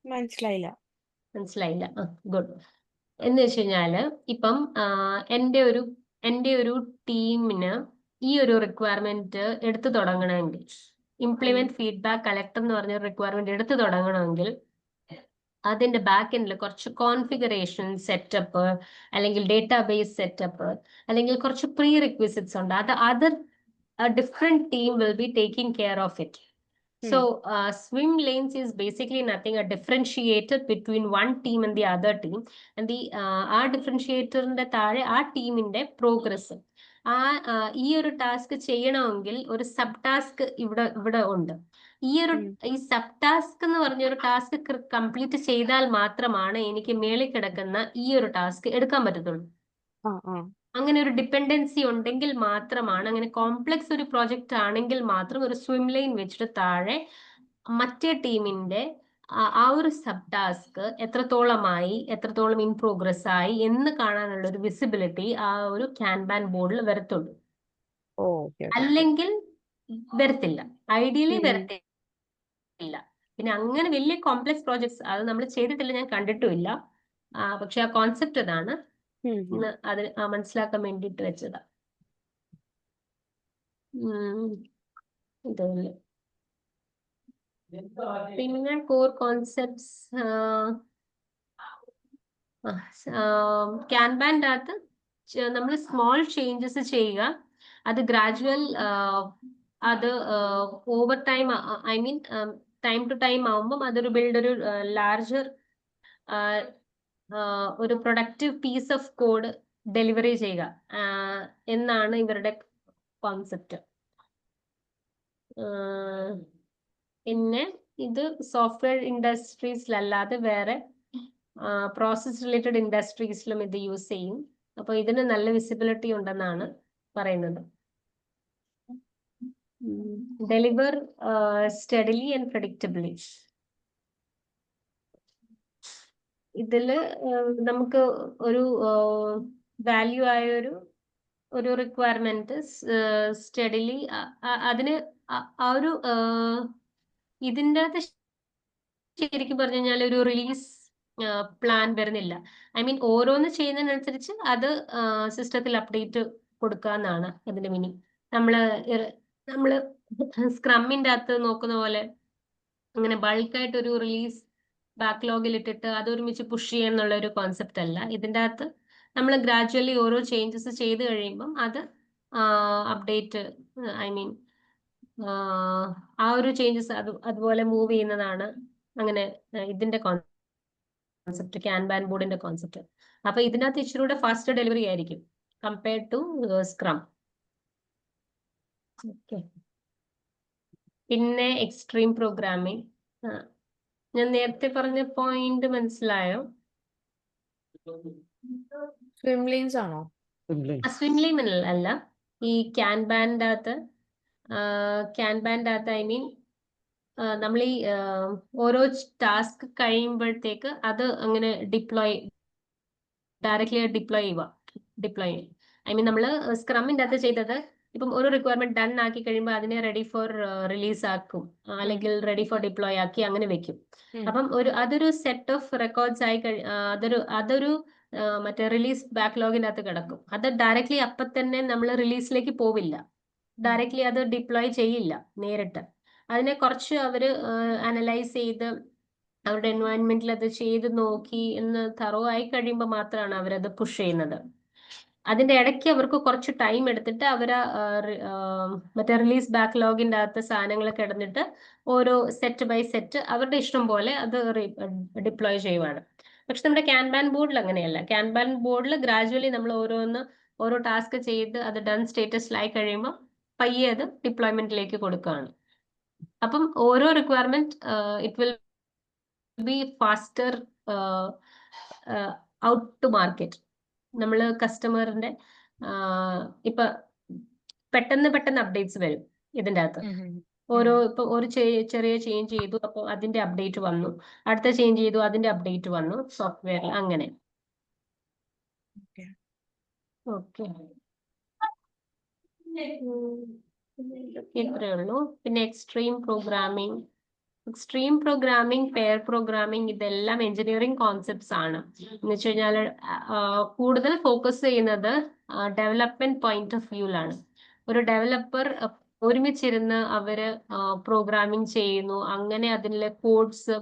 മനസ്സിലായില്ല. ഗുഡ്. എന്ന് വെച്ച് കഴിഞ്ഞാല് ഇപ്പം എൻ്റെ ഒരു ടീമിന് ഈ ഒരു റിക്വയർമെന്റ് എടുത്തു തുടങ്ങണമെങ്കിൽ, ഇംപ്ലിമെന്റ് ഫീഡ്ബാക്ക് കളക്ടർ എന്ന് പറഞ്ഞ റിക്വയർമെന്റ് എടുത്തു തുടങ്ങണമെങ്കിൽ അതിന്റെ ബാക്ക് എൻഡിൽ കുറച്ച് കോൺഫിഗറേഷൻ സെറ്റപ്പ്, അല്ലെങ്കിൽ ഡേറ്റാബേസ് സെറ്റപ്പ്, അല്ലെങ്കിൽ കുറച്ച് പ്രീ റിക്വിസിറ്റ്സ് ഉണ്ട്. അത് different team will be taking care of it. So swim lanes is basically nothing, a differentiator between one team and the other team, and the ആ ഡിഫറൻഷിയേറ്ററിന്റെ താഴെ ആ ടീമിന്റെ പ്രോഗ്രസ്. ഈ ഒരു ടാസ്ക് ചെയ്യണമെങ്കിൽ ഒരു സബ് ടാസ്ക് ഇവിടെ ഉണ്ട്. ഈ സബ് ടാസ്ക് എന്ന് പറഞ്ഞ ഒരു ടാസ്ക് കംപ്ലീറ്റ് ചെയ്താൽ മാത്രമാണ് എനിക്ക് മേളിൽ കിടക്കുന്ന ഈ ഒരു ടാസ്ക് എടുക്കാൻ പറ്റത്തുള്ളൂ. അങ്ങനെ ഒരു ഡിപ്പെൻഡൻസി ഉണ്ടെങ്കിൽ മാത്രമാണ്, അങ്ങനെ കോംപ്ലക്സ് ഒരു പ്രോജക്റ്റ് ആണെങ്കിൽ മാത്രം ഒരു സ്വിം ലൈൻ വെച്ചിട്ട് താഴെ മറ്റേ ടീമിന്റെ ആ ഒരു സബ് ടാസ്ക് എത്രത്തോളം ഇൻ പ്രോഗ്രസ് ആയി എന്ന് കാണാനുള്ള ഒരു വിസിബിലിറ്റി ആ ഒരു ക്യാൻബാൻ ബോർഡിൽ വരത്തുള്ളൂ. അല്ലെങ്കിൽ വരത്തില്ല, ഐഡിയലി വരത്തില്ല. പിന്നെ അങ്ങനെ വലിയ കോംപ്ലക്സ് പ്രോജക്ട്സ് അത് നമ്മൾ ചെയ്തിട്ടില്ല, ഞാൻ കണ്ടിട്ടുമില്ല. പക്ഷെ ആ കോൺസെപ്റ്റ് അതാണ്, അത് മനസ്സിലാക്കാൻ വേണ്ടിട്ട് വെച്ചതാ. ഇതല്ലേ പിന്നെ കോർ കോൺസെപ്റ്റ്സ്. ക്യാൻബാൻ്റെ അകത്ത് നമ്മൾ സ്മോൾ ചേഞ്ചസ് ചെയ്യുക, അത് ഗ്രാജുവൽ, അത് over time, I mean time to time ആവുമ്പം അതൊരു ഒരു ലാർജർ ഒരു productive piece of code delivery ചെയ്യുക എന്നാണ് ഇവരുടെ കോൺസെപ്റ്റ്. പിന്നെ ഇത് സോഫ്റ്റ്വെയർ ഇൻഡസ്ട്രീസിലല്ലാതെ വേറെ പ്രോസസ് റിലേറ്റഡ് ഇൻഡസ്ട്രീസിലും ഇത് യൂസ് ചെയ്യും. അപ്പൊ ഇതിന് നല്ല വിസിബിലിറ്റി ഉണ്ടെന്നാണ് പറയുന്നത്. Deliver steadily and predictably. ഇതില് നമുക്ക് ഒരു വാല്യൂ ആയ ഒരു റിക്വയർമെന്റ് സ്റ്റഡിലി അതിന് ആ ഒരു ഇതിൻ്റെ അകത്ത് ശരിക്കും പറഞ്ഞു കഴിഞ്ഞാൽ ഒരു റിലീസ് പ്ലാൻ വരുന്നില്ല. ഐ മീൻ ഓരോന്ന് ചെയ്യുന്നതിനനുസരിച്ച് അത് സിസ്റ്റത്തിൽ അപ്ഡേറ്റ് കൊടുക്കാന്നാണ് അതിന്റെ മീനിങ്. നമ്മള് സ്ക്രമ്മിന്റെ അകത്ത് നോക്കുന്ന പോലെ അങ്ങനെ ബൾക്കായിട്ട് ഒരു റിലീസ് ബാക്ക്ലോഗിൽ ഇട്ടിട്ട് അതൊരുമിച്ച് പുഷ് ചെയ്യാൻ എന്നുള്ള ഒരു കോൺസെപ്റ്റ് അല്ല. ഇതിൻ്റെ അകത്ത് നമ്മൾ ഗ്രാജുവലി ഓരോ ചേഞ്ചസ് ചെയ്ത് കഴിയുമ്പം അത് അപ്ഡേറ്റ്, ഐ മീൻ ആ ഒരു ചേഞ്ചസ് അതുപോലെ മൂവ് ചെയ്യുന്നതാണ് അങ്ങനെ ഇതിന്റെ കോൺസെപ്റ്റ്, കാൻബാൻ ബോർഡിന്റെ കോൺസെപ്റ്റ്. അപ്പൊ ഇതിനകത്ത് ഇച്ചിരി കൂടെ ഫാസ്റ്റ് ഡെലിവറി ആയിരിക്കും കമ്പയർഡ് ടു സ്ക്രം. ഓക്കെ. പിന്നെ എക്സ്ട്രീം പ്രോഗ്രാമിംഗ്. ഞാൻ നേരത്തെ പറഞ്ഞ പോയിന്റ് മനസ്സിലായോ? സ്വിം ലെയിൻസ് ആണോ? സ്വിം ലൈൻ അല്ല, ഈ കാൻബാൻ്റെ അകത്ത് ഐ മീൻ നമ്മൾ ഈ ഓരോ ടാസ്ക് കഴിയുമ്പോഴത്തേക്ക് അത് അങ്ങനെ ഡയറക്ട്ലി ഡിപ്ലോയ് ചെയ്യും. ഐ മീൻ നമ്മൾ സ്ക്രമ്മിൻ്റെ അകത്ത് ചെയ്തത് ഇപ്പം ഒരു റിക്വയർമെന്റ് ഡൺ ആക്കി കഴിയുമ്പോൾ അതിനെ റെഡി ഫോർ റിലീസ് ആക്കും, അല്ലെങ്കിൽ റെഡി ഫോർ ഡിപ്ലോയ് ആക്കി അങ്ങനെ വെക്കും. അപ്പം അതൊരു സെറ്റ് ഓഫ് റെക്കോർഡ്സ് ആയി അതൊരു മറ്റേ റിലീസ് ബാക്ക്ലോഗിൻ്റെ അകത്ത് കിടക്കും. അത് ഡയറക്ട്ലി അപ്പം തന്നെ നമ്മൾ റിലീസിലേക്ക് പോവില്ല, ഡയറക്ട്ലി അത് ഡിപ്ലോയ് ചെയ്യില്ല നേരിട്ട്. അതിനെ കുറച്ച് അവർ അനലൈസ് ചെയ്ത് അവരുടെ എൻവയൺമെന്റിൽ അത് ചെയ്ത് നോക്കി എന്ന് തറോ ആയി കഴിയുമ്പോൾ മാത്രമാണ് അവരത് പുഷ് ചെയ്യുന്നത്. അതിന്റെ ഇടയ്ക്ക് അവർക്ക് കുറച്ച് ടൈം എടുത്തിട്ട് അവർ മറ്റേ റിലീസ് ബാക്ക്ലോഗിൻ്റെ അകത്ത് സാധനങ്ങൾ കിടന്നിട്ട് ഓരോ സെറ്റ് ബൈ സെറ്റ് അവരുടെ ഇഷ്ടം പോലെ അത് ഡിപ്ലോയ് ചെയ്യുവാണ്. പക്ഷെ നമ്മുടെ കാൻബാൻ ബോർഡിൽ അങ്ങനെയല്ല. കാൻബാൻ ബോർഡിൽ ഗ്രാജുവലി നമ്മൾ ഓരോ ടാസ്ക് ചെയ്ത് അത് ഡൺ സ്റ്റേറ്റസിലായി കഴിയുമ്പോൾ പയ്യെ അത് ഡിപ്ലോയ്മെന്റിലേക്ക് കൊടുക്കുകയാണ്. അപ്പം ഓരോ requirement it will be faster out to market. നമ്മൾ കസ്റ്റമറിന്റെ ഇപ്പൊ പെട്ടെന്ന് അപ്ഡേറ്റ്സ് വരും ഇതിൻ്റെ അകത്ത്. ഇപ്പൊ ഒരു ചെറിയ ചേഞ്ച് ചെയ്തു, അപ്പൊ അതിന്റെ അപ്ഡേറ്റ് വന്നു, അടുത്ത ചേഞ്ച് ചെയ്തു, അതിന്റെ അപ്ഡേറ്റ് വന്നു സോഫ്റ്റ്വെയറിൽ, അങ്ങനെ. ഓക്കെ, ഇത്രയേ ഉള്ളൂ. പിന്നെ എക്സ്ട്രീം പ്രോഗ്രാമിംഗ്, പെയർ പ്രോഗ്രാമിംഗ്, ഇതെല്ലാം എഞ്ചിനീയറിംഗ് കോൺസെപ്റ്റ്സ് ആണ്. എന്ന് വെച്ച് കഴിഞ്ഞാൽ കൂടുതൽ ഫോക്കസ് ചെയ്യുന്നത് ഡെവലപ്മെന്റ് പോയിന്റ് ഓഫ് വ്യൂലാണ്. ഒരു ഡെവലപ്പർ ഒരുമിച്ചിരുന്ന് അവര് പ്രോഗ്രാമിംഗ് ചെയ്യുന്നു, അങ്ങനെ അതിലെ കോഡ്സ്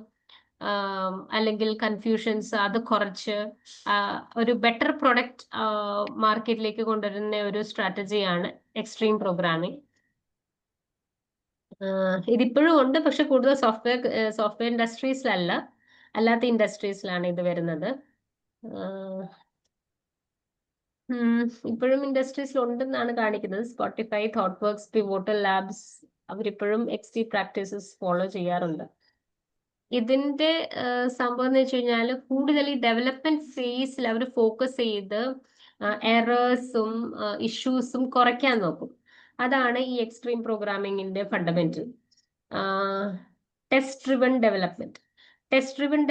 അല്ലെങ്കിൽ കൺഫ്യൂഷൻസ് അത് കുറച്ച് ഒരു ബെറ്റർ പ്രൊഡക്റ്റ് മാർക്കറ്റിലേക്ക് കൊണ്ടുവരുന്ന ഒരു സ്ട്രാറ്റജിയാണ് എക്സ്ട്രീം പ്രോഗ്രാമിംഗ്. ഇതിപ്പോഴും ഉണ്ട്, പക്ഷെ കൂടുതൽ സോഫ്റ്റ്വെയർ ഇൻഡസ്ട്രീസിലല്ല, അല്ലാത്ത ഇൻഡസ്ട്രീസിലാണ് ഇത് വരുന്നത്. ഇപ്പോഴും ഇൻഡസ്ട്രീസിൽ ഉണ്ടെന്നാണ് കാണിക്കുന്നത്. സ്പോട്ടിഫൈ, തോട്ട്വർക്സ്, പിവോട്ടൽ ലാബ്സ് അവരിപ്പോഴും XT പ്രാക്ടീസസ് ഫോളോ ചെയ്യാറുണ്ട്. ഇതിന്റെ സംഭവം എന്ന് വെച്ച് കഴിഞ്ഞാൽ കൂടുതൽ ഈ ഡെവലപ്മെന്റ് ഫേസിൽ അവർ ഫോക്കസ് ചെയ്ത് എറേഴ്സും ഇഷ്യൂസും കുറയ്ക്കാൻ നോക്കും. അതാണ് ഈ എക്സ്ട്രീം പ്രോഗ്രാമിങ്ങിന്റെ ഫണ്ടമെന്റൽ. ടെസ്റ്റ് ഡ്രിവൺ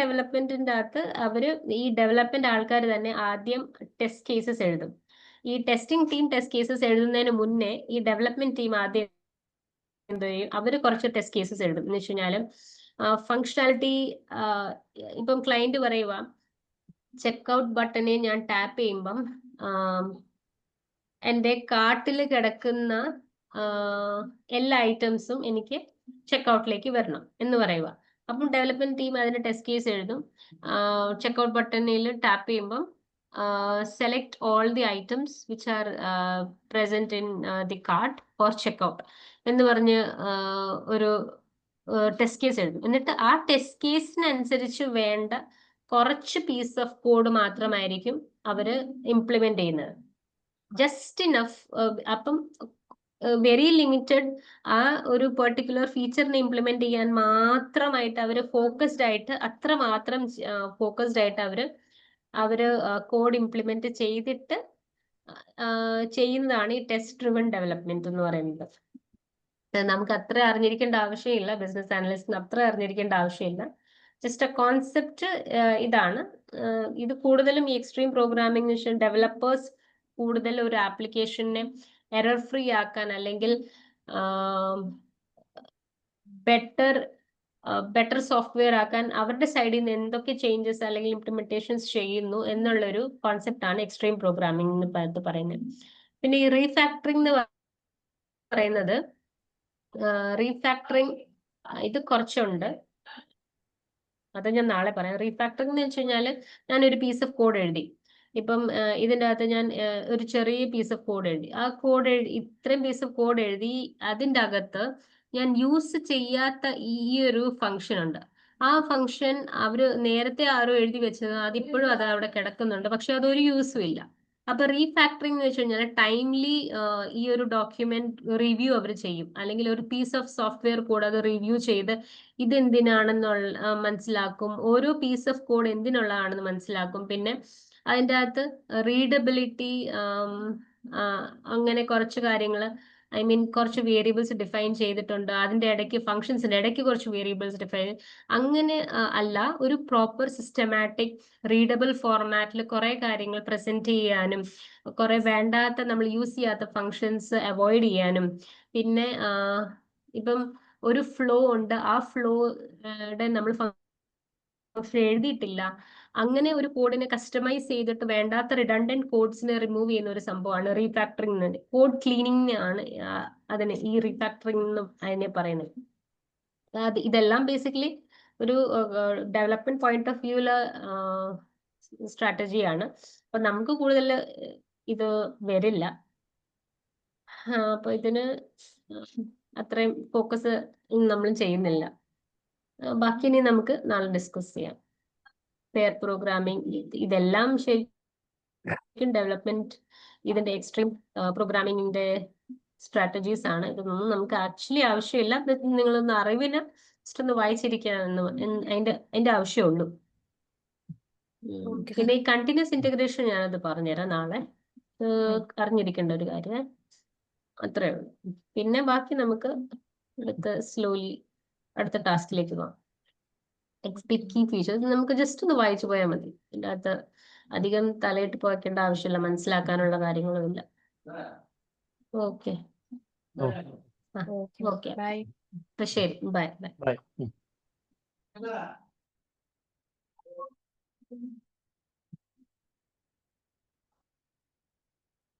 ഡെവലപ്മെന്റിന്റെ അകത്ത് അവര് ഈ ഡെവലപ്മെന്റ് ആൾക്കാർ തന്നെ ആദ്യം ടെസ്റ്റ് കേസസ് എഴുതും. ഈ ടെസ്റ്റിംഗ് ടീം ടെസ്റ്റ് കേസസ് എഴുതുന്നതിന് മുന്നേ ഈ ഡെവലപ്മെന്റ് ടീം ആദ്യം എന്ത് ചെയ്യും, അവര് കുറച്ച് ടെസ്റ്റ് കേസസ് എഴുതും. എന്ന് വെച്ച് കഴിഞ്ഞാൽ ഫങ്ഷണാലിറ്റി, ഇപ്പം ക്ലയന്റ് പറയുക ചെക്ക്ഔട്ട് ബട്ടനെ ഞാൻ ടാപ്പ് ചെയ്യുമ്പം എൻ്റെ കാർട്ടിൽ കിടക്കുന്ന എല്ലാ ഐറ്റംസും എനിക്ക് ചെക്ക്ഔട്ടിലേക്ക് വരണം എന്ന് പറയുക. അപ്പം ഡെവലപ്മെന്റ് ടീം അതിന് ടെസ്റ്റ് കേസ് എഴുതും. ചെക്ക്ഔട്ട് ബട്ടണിൽ ടാപ്പ് ചെയ്യുമ്പം select all the items which are present in the cart for checkout എന്ന് പറഞ്ഞ് ഒരു ടെസ്റ്റ് കേസ് എഴുതും. എന്നിട്ട് ആ ടെസ്റ്റ് കേസിനനുസരിച്ച് വേണ്ട കുറച്ച് പീസ് ഓഫ് കോഡ് മാത്രമായിരിക്കും അവര് ഇംപ്ലിമെന്റ് ചെയ്യുന്നത്. Just enough. അപ്പം വെരി ലിമിറ്റഡ് ആ ഒരു പെർട്ടിക്കുലർ ഫീച്ചറിനെ ഇംപ്ലിമെന്റ് ചെയ്യാൻ മാത്രമായിട്ട് അവര് ഫോക്കസ്ഡ് ആയിട്ട് അത്രമാത്രം ഫോക്കസ്ഡ് ആയിട്ട് അവര് കോഡ് ഇംപ്ലിമെന്റ് ചെയ്തിട്ട് ചെയ്യുന്നതാണ് ഈ ടെസ്റ്റ് ഡ്രിവൺ ഡെവലപ്മെന്റ് എന്ന് പറയുന്നത്. നമുക്ക് അത്ര അറിഞ്ഞിരിക്കേണ്ട ആവശ്യമില്ല, ബിസിനസ് അനലിസ്റ്റിന് അത്ര അറിഞ്ഞിരിക്കേണ്ട ആവശ്യമില്ല. ജസ്റ്റ് എ കോൺസെപ്റ്റ് ഇതാണ്. ഇത് കൂടുതലും ഈ എക്സ്ട്രീം പ്രോഗ്രാമിംഗ് ഡെവലപ്പേഴ്സ് കൂടുതൽ ഒരു ആപ്ലിക്കേഷനെ എറർ ഫ്രീ ആക്കാൻ അല്ലെങ്കിൽ ബെറ്റർ സോഫ്റ്റ്വെയർ ആക്കാൻ അവരുടെ സൈഡിൽ നിന്ന് എന്തൊക്കെ ചേഞ്ചസ് അല്ലെങ്കിൽ ഇംപ്ലിമെന്റേഷൻസ് ചെയ്യുന്നു എന്നുള്ളൊരു കോൺസെപ്റ്റ് ആണ് എക്സ്ട്രീം പ്രോഗ്രാമിംഗ് എന്ന് പറയുന്നത്. പിന്നെ ഈ റീഫാക്ടറിംഗ് എന്ന് പറയുന്നത്, റീഫാക്ടറിംഗ് ഇത് കുറച്ചുണ്ട്, അത് ഞാൻ നാളെ പറയാം. റീഫാക്ടറിംഗ് എന്ന് വെച്ച് കഴിഞ്ഞാൽ ഞാനൊരു പീസ് ഓഫ് കോഡ് എഴുതി. ഇപ്പം ഇതിൻ്റെ അകത്ത് ഞാൻ ഒരു ചെറിയ പീസ് ഓഫ് കോഡ് എഴുതി. ആ കോഡ് ഇത്രയും പീസ് ഓഫ് കോഡ് എഴുതി, അതിൻ്റെ അകത്ത് ഞാൻ യൂസ് ചെയ്യാത്ത ഈ ഒരു ഫംഗ്ഷൻ ഉണ്ട്. ആ ഫംഗ്ഷൻ അവര് നേരത്തെ ആരോ എഴുതി വെച്ചത്, അതിപ്പോഴും അത് അവിടെ കിടക്കുന്നുണ്ട്, പക്ഷെ അതൊരു യൂസും ഇല്ല. അപ്പൊ റീഫാക്ടറിംഗ് എന്ന് വെച്ച് കഴിഞ്ഞാൽ ടൈംലി ഈ ഒരു ഡോക്യുമെന്റ് റിവ്യൂ അവർ ചെയ്യും, അല്ലെങ്കിൽ ഒരു പീസ് ഓഫ് സോഫ്റ്റ്വെയർ കോഡ് അത് റിവ്യൂ ചെയ്ത് ഇതെന്തിനാണെന്നുള്ള മനസ്സിലാക്കും, ഓരോ പീസ് ഓഫ് കോഡ് എന്തിനുള്ളതാണെന്ന് മനസ്സിലാക്കും. പിന്നെ അതിൻ്റെ അകത്ത് റീഡബിലിറ്റി, അങ്ങനെ കുറച്ച് കാര്യങ്ങൾ, ഐ മീൻ കുറച്ച് വേരിയബിൾസ് ഡിഫൈൻ ചെയ്തിട്ടുണ്ട്. അതിൻ്റെ ഇടയ്ക്ക് ഫംഗ്ഷൻസിൻ്റെ ഇടയ്ക്ക് കുറച്ച് വേരിയബിൾസ് ഡിഫൈൻ, അങ്ങനെ അല്ല, ഒരു പ്രോപ്പർ സിസ്റ്റമാറ്റിക് റീഡബിൾ ഫോർമാറ്റിൽ കുറെ കാര്യങ്ങൾ പ്രസന്റ് ചെയ്യാനും, കുറെ വേണ്ടാത്ത നമ്മൾ യൂസ് ചെയ്യാത്ത ഫങ്ഷൻസ് അവോയ്ഡ് ചെയ്യാനും, പിന്നെ ഇപ്പം ഒരു ഫ്ലോ ഉണ്ട്, ആ ഫ്ലോയുടെ നമ്മൾ ഫംഗ്ഷൻ എഴുതിയിട്ടില്ല, അങ്ങനെ ഒരു കോഡിനെ കസ്റ്റമൈസ് ചെയ്തിട്ട് വേണ്ടാത്ത റിഡണ്ടന്റ് കോഡ്സിനെ റിമൂവ് ചെയ്യുന്ന ഒരു സംഭവമാണ് റീഫാക്ടറിംഗ്. കോഡ് ക്ലീനിങ് ആണ് അതിന് ഈ റീഫാക്ടറിംഗ് എന്ന് അതിനെ പറയുന്നത്. ഇതെല്ലാം ബേസിക്കലി ഒരു ഡെവലപ്മെന്റ് പോയിന്റ് ഓഫ് വ്യൂല് സ്ട്രാറ്റജിയാണ്. അപ്പൊ നമുക്ക് കൂടുതൽ ഇത് വരില്ല. അപ്പൊ ഇതിന് അത്രയും ഫോക്കസ് നമ്മൾ ചെയ്യുന്നില്ല. ബാക്കി ഇനി നമുക്ക് നാളെ ഡിസ്കസ് ചെയ്യാം. പെയർ പ്രോഗ്രാമിംഗ്, ഇതെല്ലാം ശരിക്കും ഡെവലപ്മെന്റ്, ഇതിന്റെ എക്സ്ട്രീം പ്രോഗ്രാമിംഗിന്റെ സ്ട്രാറ്റജീസ് ആണ്. ഇതൊന്നും നമുക്ക് ആക്ച്വലി ആവശ്യമില്ല. നിങ്ങളൊന്ന് അറിവിന് ജസ്റ്റ് ഒന്ന് വായിച്ചിരിക്കാന്ന് അതിന്റെ ആവശ്യമുള്ളൂ. പിന്നെ ഈ കണ്ടിന്യൂസ് ഇന്റഗ്രേഷൻ ഞാനത് പറഞ്ഞുതരാം നാളെ. അറിഞ്ഞിരിക്കേണ്ട ഒരു കാര്യം അത്രേ ഉള്ളൂ. പിന്നെ ബാക്കി നമുക്ക് സ്ലോലി അടുത്ത ടാസ്കിലേക്ക് പോകാം. എക്സ്പ്ലിറ്റ് കീ ഫീച്ചേഴ്സ് നമുക്ക് ജസ്റ്റ് ഒന്ന് വായിച്ചു പോയാൽ മതി. ഇതിൻ്റെ അകത്ത് അധികം തലയിട്ട് പോയിക്കേണ്ട ആവശ്യമില്ല, മനസ്സിലാക്കാനുള്ള കാര്യങ്ങളുമില്ല. ഓക്കെ ഓക്കെ, അപ്പൊ ശരി, ബൈ ബൈ. ബൈ.